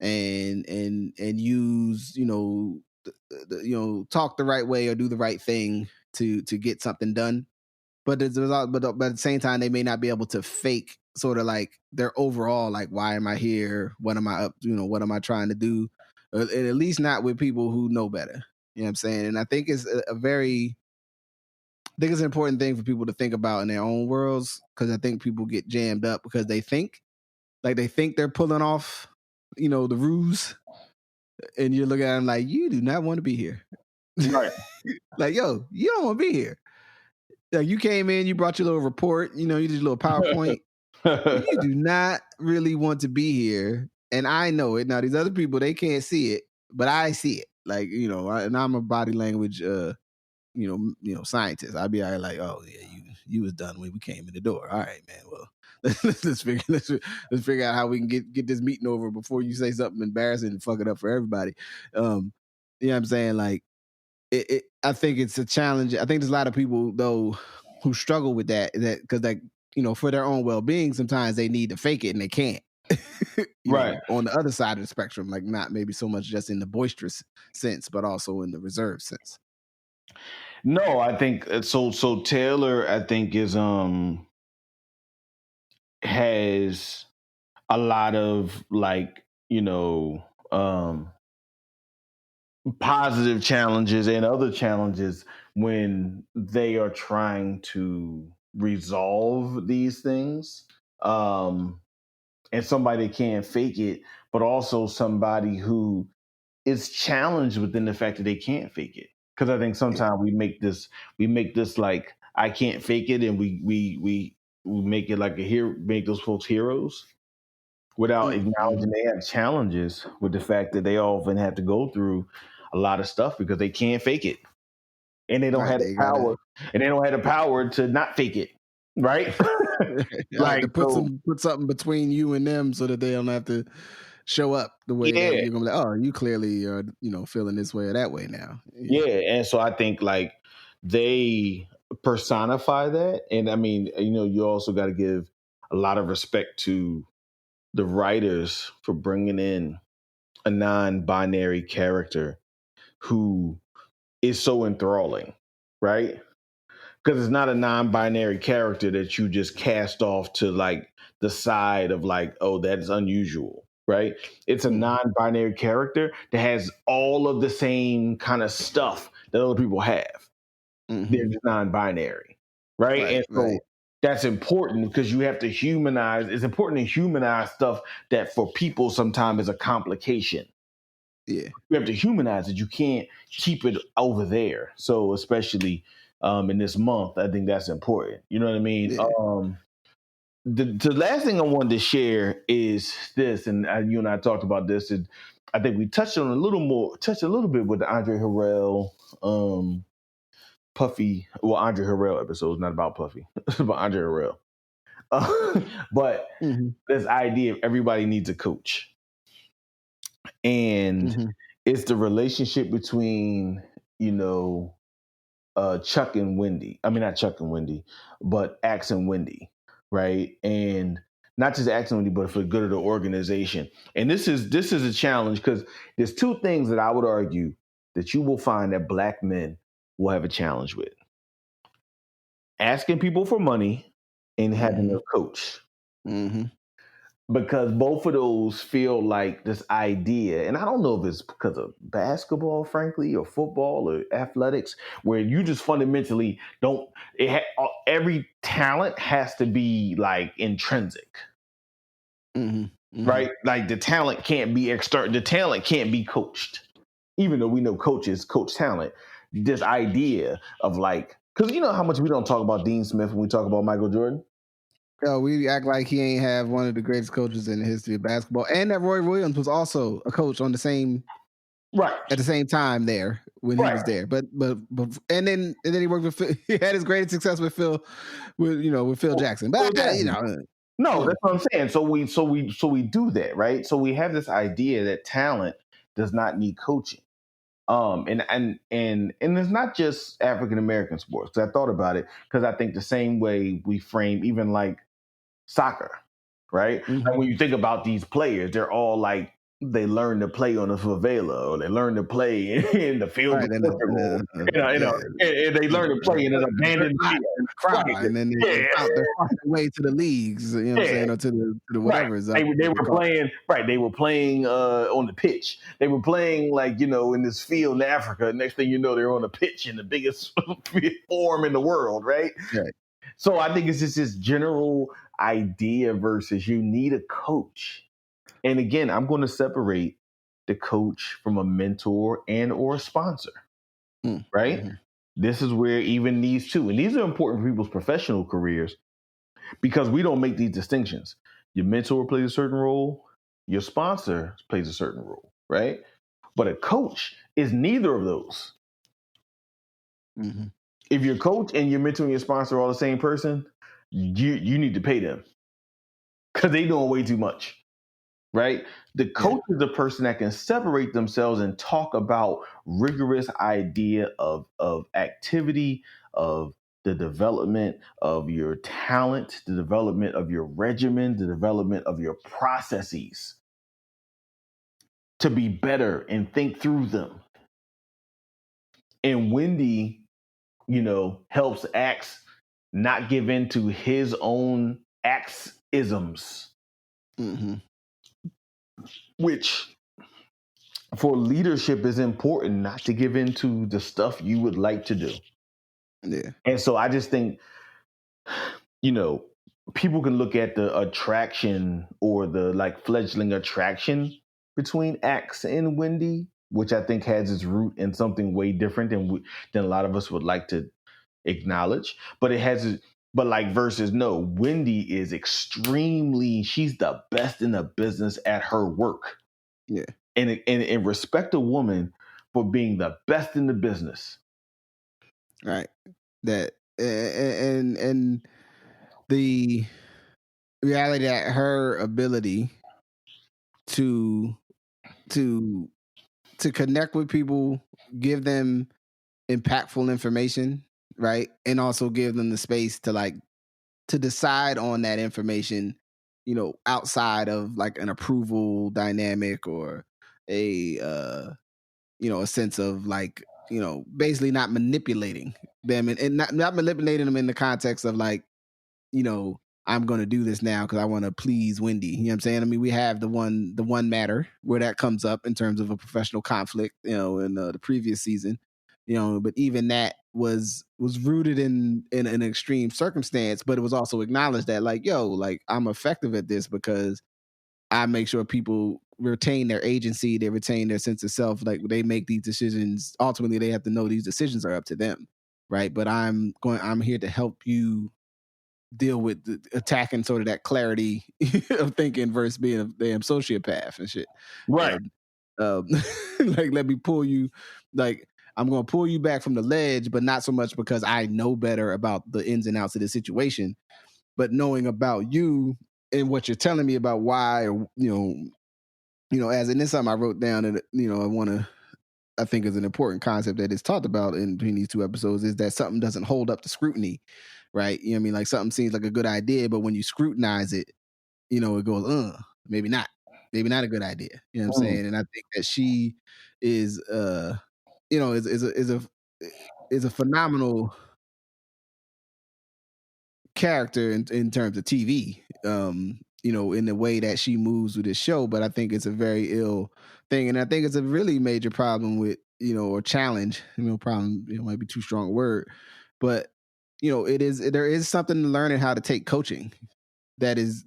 and use, talk the right way or do the right thing to get something done. But at the same time, they may not be able to fake sort of like their overall, like, why am I here? What am I up? What am I trying to do? And at least not with people who know better. You know what I'm saying? And I think it's I think it's an important thing for people to think about in their own worlds, because I think people get jammed up because they think they're pulling off, the ruse, and you look at them like, you do not want to be here. Right. Like, yo, you don't want to be here. Like, you came in, you brought your little report, you did your little PowerPoint. You do not really want to be here. And I know it. Now, these other people, they can't see it, but I see it. Like, and I'm a body language, scientist. I'd be all right, like, oh yeah, you was done when we came in the door. All right, man. Well, let's figure out how we can get this meeting over before you say something embarrassing and fuck it up for everybody. You know what I'm saying? Like, I think it's a challenge. I think there's a lot of people though who struggle with that because for their own well-being, sometimes they need to fake it and they can't. Right. On the other side of the spectrum, like not maybe so much just in the boisterous sense, but also in the reserved sense. No, I think so. So Taylor, I think, has a lot of positive challenges and other challenges when they are trying to resolve these things. And somebody can't fake it, but also somebody who is challenged within the fact that they can't fake it. Because I think sometimes we make this like, I can't fake it, and we make it like make those folks heroes without acknowledging they have challenges with the fact that they often have to go through a lot of stuff because they can't fake it, and they don't have the power, and they don't have the power to not fake it, right? Like to put something between you and them so that they don't have to show up the way that you're gonna be like, oh, you clearly are, feeling this way or that way now. Yeah, and so I think like they personify that, and I mean, you also got to give a lot of respect to the writers for bringing in a non-binary character who is so enthralling, right? Because it's not a non-binary character that you just cast off to like the side of like, oh, that is unusual, right? It's a non-binary character that has all of the same kind of stuff that other people have. They're just non-binary, right? And so that's important because you have to humanize. It's important to humanize stuff that for people sometimes is a complication. Yeah, you have to humanize it. You can't keep it over there. So especially in this month, I think that's important. You know what I mean? Yeah. The last thing I wanted to share is this, and you and I talked about this, and I think we touched a little bit with the Andre Harrell, Puffy. Well, Andre Harrell episode is not about Puffy; it's about Andre Harrell. But this idea of everybody needs a coach. And it's the relationship between, Chuck and Wendy. I mean, not Chuck and Wendy, but Axe and Wendy, right? And not just Axe and Wendy, but for the good of the organization. And this is a challenge because there's two things that I would argue that you will find that Black men will have a challenge with: asking people for money and having a coach. Because both of those feel like this idea, and I don't know if it's because of basketball, frankly, or football or athletics, where you just fundamentally don't. Every talent has to be like intrinsic, right? Like the talent can't be external. The talent can't be coached, even though we know coaches coach talent. This idea of like, because you know how much we don't talk about Dean Smith when we talk about Michael Jordan. Yo, we act like he ain't have one of the greatest coaches in the history of basketball, and that Roy Williams was also a coach on the same, at the same time there when he was there. But and then he worked with Phil. He had his greatest success with Phil, with Phil Jackson. But no, that's what I'm saying. So we do that, right? So we have this idea that talent does not need coaching. And it's not just African American sports. I thought about it because I think the same way we frame even like soccer, right? And when you think about these players, they're all like they learn to play on the favela, or they learn to play in the field Right, of and Portugal. And they learn to play in an abandoned field. crowd, Right. and then they found their way to the leagues. You know what I'm saying, or to the whatever is up. They were playing. Right, they were playing on the pitch. They were playing in this field in Africa. Next thing you know, they're on the pitch in the biggest form in the world. Right. Right. So I think it's just this general idea versus you need a coach. And again, I'm going to separate the coach from a mentor and or a sponsor, right? Mm-hmm. This is where even these two, and these are important for people's professional careers because we don't make these distinctions. Your mentor plays a certain role, your sponsor plays a certain role, right? But a coach is neither of those. Mm-hmm. If your coach and your mentor and your sponsor are all the same person, you need to pay them because they're doing way too much. Right? The coach is the person that can separate themselves and talk about rigorous idea of activity, of the development of your talent, the development of your regimen, the development of your processes to be better and think through them. And Wendy, helps Axe not give in to his own Axe-isms. Mm-hmm. Which for leadership is important, not to give into the stuff you would like to do. Yeah. And so I just think, people can look at the attraction or the fledgling attraction between Axe and Wendy, which I think has its root in something way different than a lot of us would like to acknowledge. But it has versus no, Wendy is she's the best in the business at her work. Yeah. And respect a woman for being the best in the business. Right. That and the reality that her ability to connect with people, give them impactful information, right? And also give them the space to decide on that information, outside of an approval dynamic or a sense of basically not manipulating them and not manipulating them in the context of I'm going to do this now because I want to please Wendy. You know what I'm saying? I mean, we have the one matter where that comes up in terms of a professional conflict, in the previous season, but even that was rooted in an extreme circumstance, but it was also acknowledged that I'm effective at this because I make sure people retain their agency, they retain their sense of self. They make these decisions. Ultimately, they have to know these decisions are up to them, right? But I'm here to help you deal with attacking sort of that clarity of thinking versus being a damn sociopath and shit. Right. And, let me pull you, I'm going to pull you back from the ledge, but not so much because I know better about the ins and outs of the situation, but knowing about you and what you're telling me about why, or, as in this something I wrote down and, I think is an important concept that is talked about in between these two episodes is that something doesn't hold up to scrutiny, right? You know what I mean? Something seems like a good idea, but when you scrutinize it, it goes, maybe not a good idea. You know what I'm saying? And I think that she is, is a phenomenal character in terms of TV, in the way that she moves with this show. But I think it's a very ill thing. And I think it's a really major problem with, or challenge, problem, might be too strong a word, but there is something to learning how to take coaching that is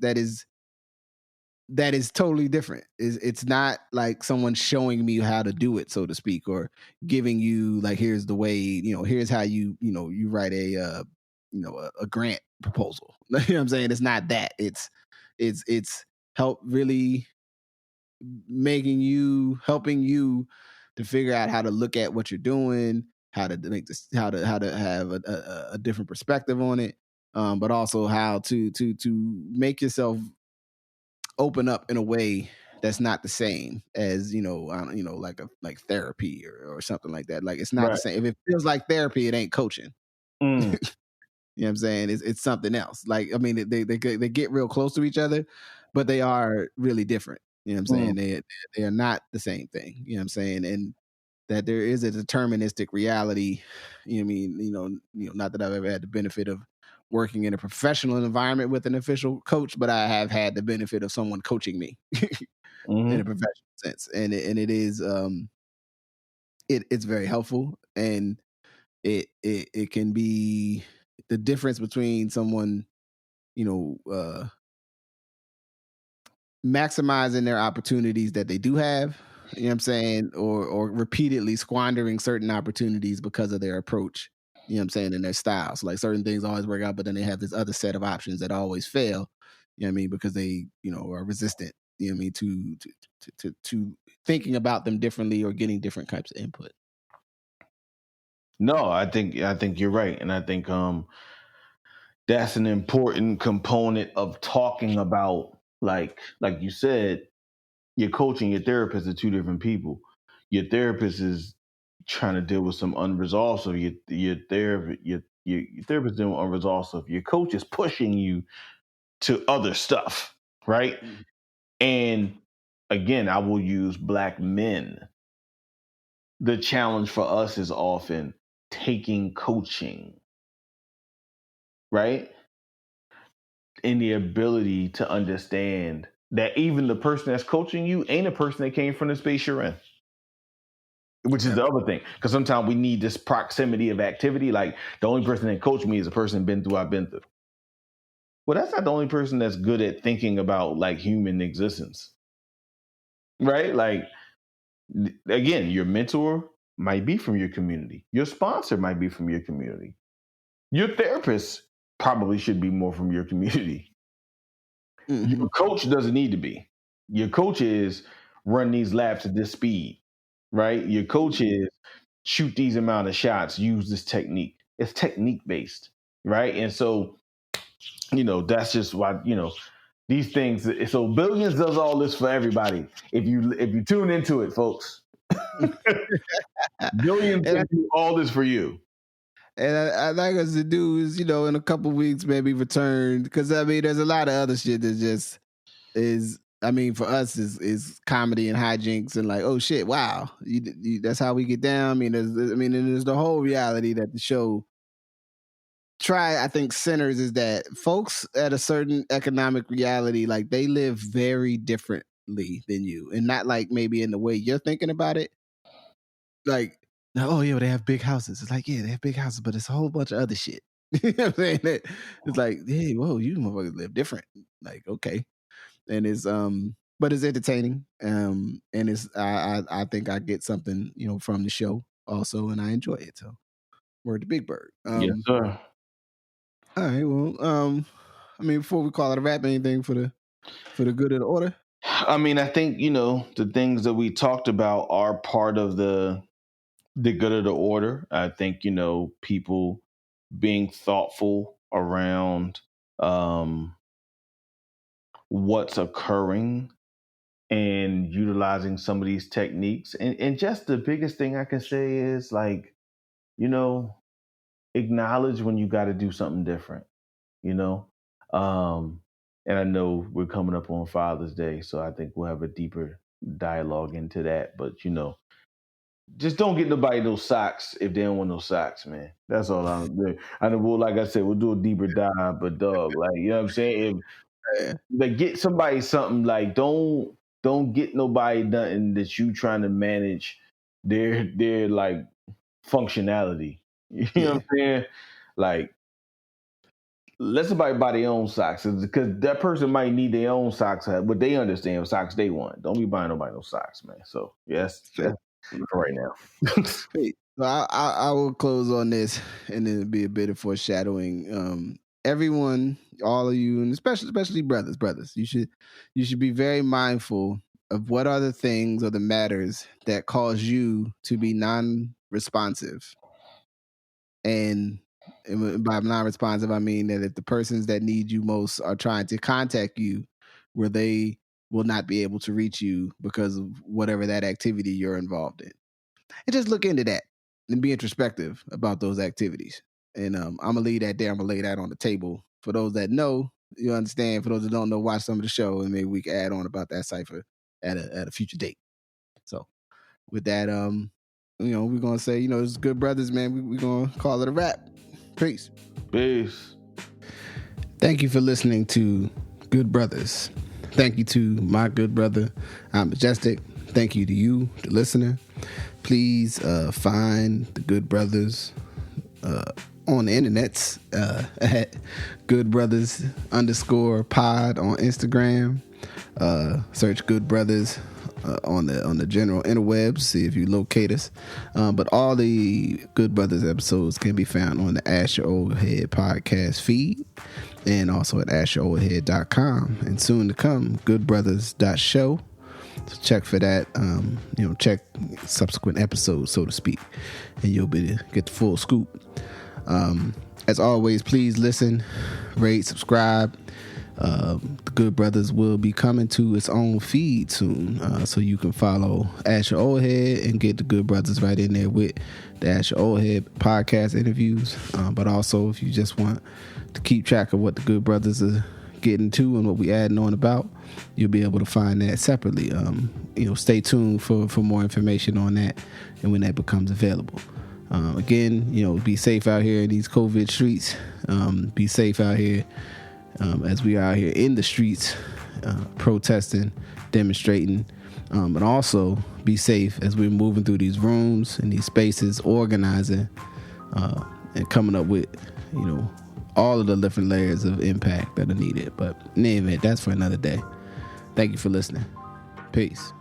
totally different. It's not like someone showing me how to do it, so to speak, or giving you here's the way, here's how you write a grant proposal. You know what I'm saying? It's not that. It's help really helping you to figure out how to look at what you're doing, how to make this, how to have a different perspective on it, but also how to make yourself open up in a way that's not the same as like therapy or something like that. It's not the same. If it feels like therapy, it ain't coaching. You know what I'm saying? It's something else. They get real close to each other, but they are really different. You know what I'm saying? They are not the same thing. You know what I'm saying? And that there is a deterministic reality. You know what I mean? Not that I've ever had the benefit of working in a professional environment with an official coach, but I have had the benefit of someone coaching me in a professional sense. And it is it's very helpful, and it can be the difference between someone, maximizing their opportunities that they do have, you know what I'm saying, or repeatedly squandering certain opportunities because of their approach, you know what I'm saying, and their style. So like certain things always work out, but then they have this other set of options that always fail, you know what I mean, because they, are resistant, you know what I mean, to thinking about them differently or getting different types of input. No, I think you're right, and I think that's an important component of talking about, like you said, your coach and your therapist are two different people. Your therapist is trying to deal with some unresolved stuff. Your therapist dealing with unresolved stuff. Your coach is pushing you to other stuff, right? Mm-hmm. And again, I will use Black men. The challenge for us is often taking coaching, right? And the ability to understand that even the person that's coaching you ain't a person that came from the space you're in. Which is the other thing. Because sometimes we need this proximity of activity. Like the only person that coached me is a person been through I've been through. Well, that's not the only person that's good at thinking about like human existence. Right? Like, again, your mentor might be from your community. Your sponsor might be from your community. Your therapist probably should be more from your community. Mm-hmm. Your coach doesn't need to be. Your coach is run these laps at this speed, right? Your coach is shoot these amount of shots, use this technique. It's technique based, right? And so, that's just why, these things. So Billions does all this for everybody. If you tune into it, folks, Billions can do all this for you. And I'd like us to do is, in a couple weeks, maybe return. Because, I mean, there's a lot of other shit that just is, I mean, for us is comedy and hijinks and like, oh, shit, wow. That's how we get down. I mean, there's the whole reality that the show I think centers is that folks at a certain economic reality, like they live very differently than you. And not like maybe in the way you're thinking about it. Like, oh yeah, they have big houses. It's like, yeah, they have big houses, but it's a whole bunch of other shit. You know what I'm saying? It's like, hey, whoa, you motherfuckers live different. Like, okay. And it's but it's entertaining. And it's I think I get something, from the show also, and I enjoy it. So word to Big Bird. Yes, sir. All right, well, I mean, before we call it a wrap, anything for the good of the order? I mean, I think, the things that we talked about are part of the good of the order. I think, people being thoughtful around what's occurring and utilizing some of these techniques. And just the biggest thing I can say is like, acknowledge when you got to do something different, and I know we're coming up on Father's Day, so I think we'll have a deeper dialogue into that. But, just don't get nobody those socks if they don't want no socks, man. That's all I'm doing. I know, well, like I said, we'll do a deeper dive, but dog, like, you know what I'm saying? Like, get somebody something, like, don't get nobody nothing that you trying to manage their like functionality. You know what I'm saying? Like, let somebody buy their own socks, because that person might need their own socks, but they understand what socks they want. Don't be buying nobody no socks, man. So yes, that's for right now. So I will close on this, and then it'll be a bit of foreshadowing. Everyone, all of you, and especially brothers, you should be very mindful of what are the things or the matters that cause you to be non-responsive. And by non-responsive, I mean that if the persons that need you most are trying to contact you, where they will not be able to reach you because of whatever that activity you're involved in. And just look into that and be introspective about those activities. And I'm going to leave that there. I'm going to lay that on the table. For those that know, you understand. For those that don't know, watch some of the show, and maybe we can add on about that cipher at a future date. So with that, we're gonna say, it's Good Brothers, man. We're gonna call it a wrap. Peace. Thank you for listening to Good Brothers. Thank you to my good brother, I'm Majestic. Thank you to you, the listener. Please find the Good Brothers on the internets at Good Brothers _pod on Instagram. Search Good Brothers on the general interwebs, see if you locate us. But all the Good Brothers episodes can be found on the Ask Your Oldhead Podcast feed, and also at askyouroldhead.com, and soon to come, goodbrothers.show. So check for that. Check subsequent episodes, so to speak, and you'll be able to get the full scoop. As always, please listen, rate, subscribe. The Good Brothers will be coming to its own feed soon, so you can follow Ask Your Oldhead and get the Good Brothers right in there with the Ask Your Oldhead podcast interviews. But also, if you just want to keep track of what the Good Brothers are getting to and what we adding on about, you'll be able to find that separately. Stay tuned for more information on that and when that becomes available. Again, be safe out here in these COVID streets. Be safe out here as we are out here in the streets, protesting, demonstrating, but also be safe as we're moving through these rooms and these spaces, organizing, and coming up with, all of the different layers of impact that are needed. But in any event, that's for another day. Thank you for listening. Peace.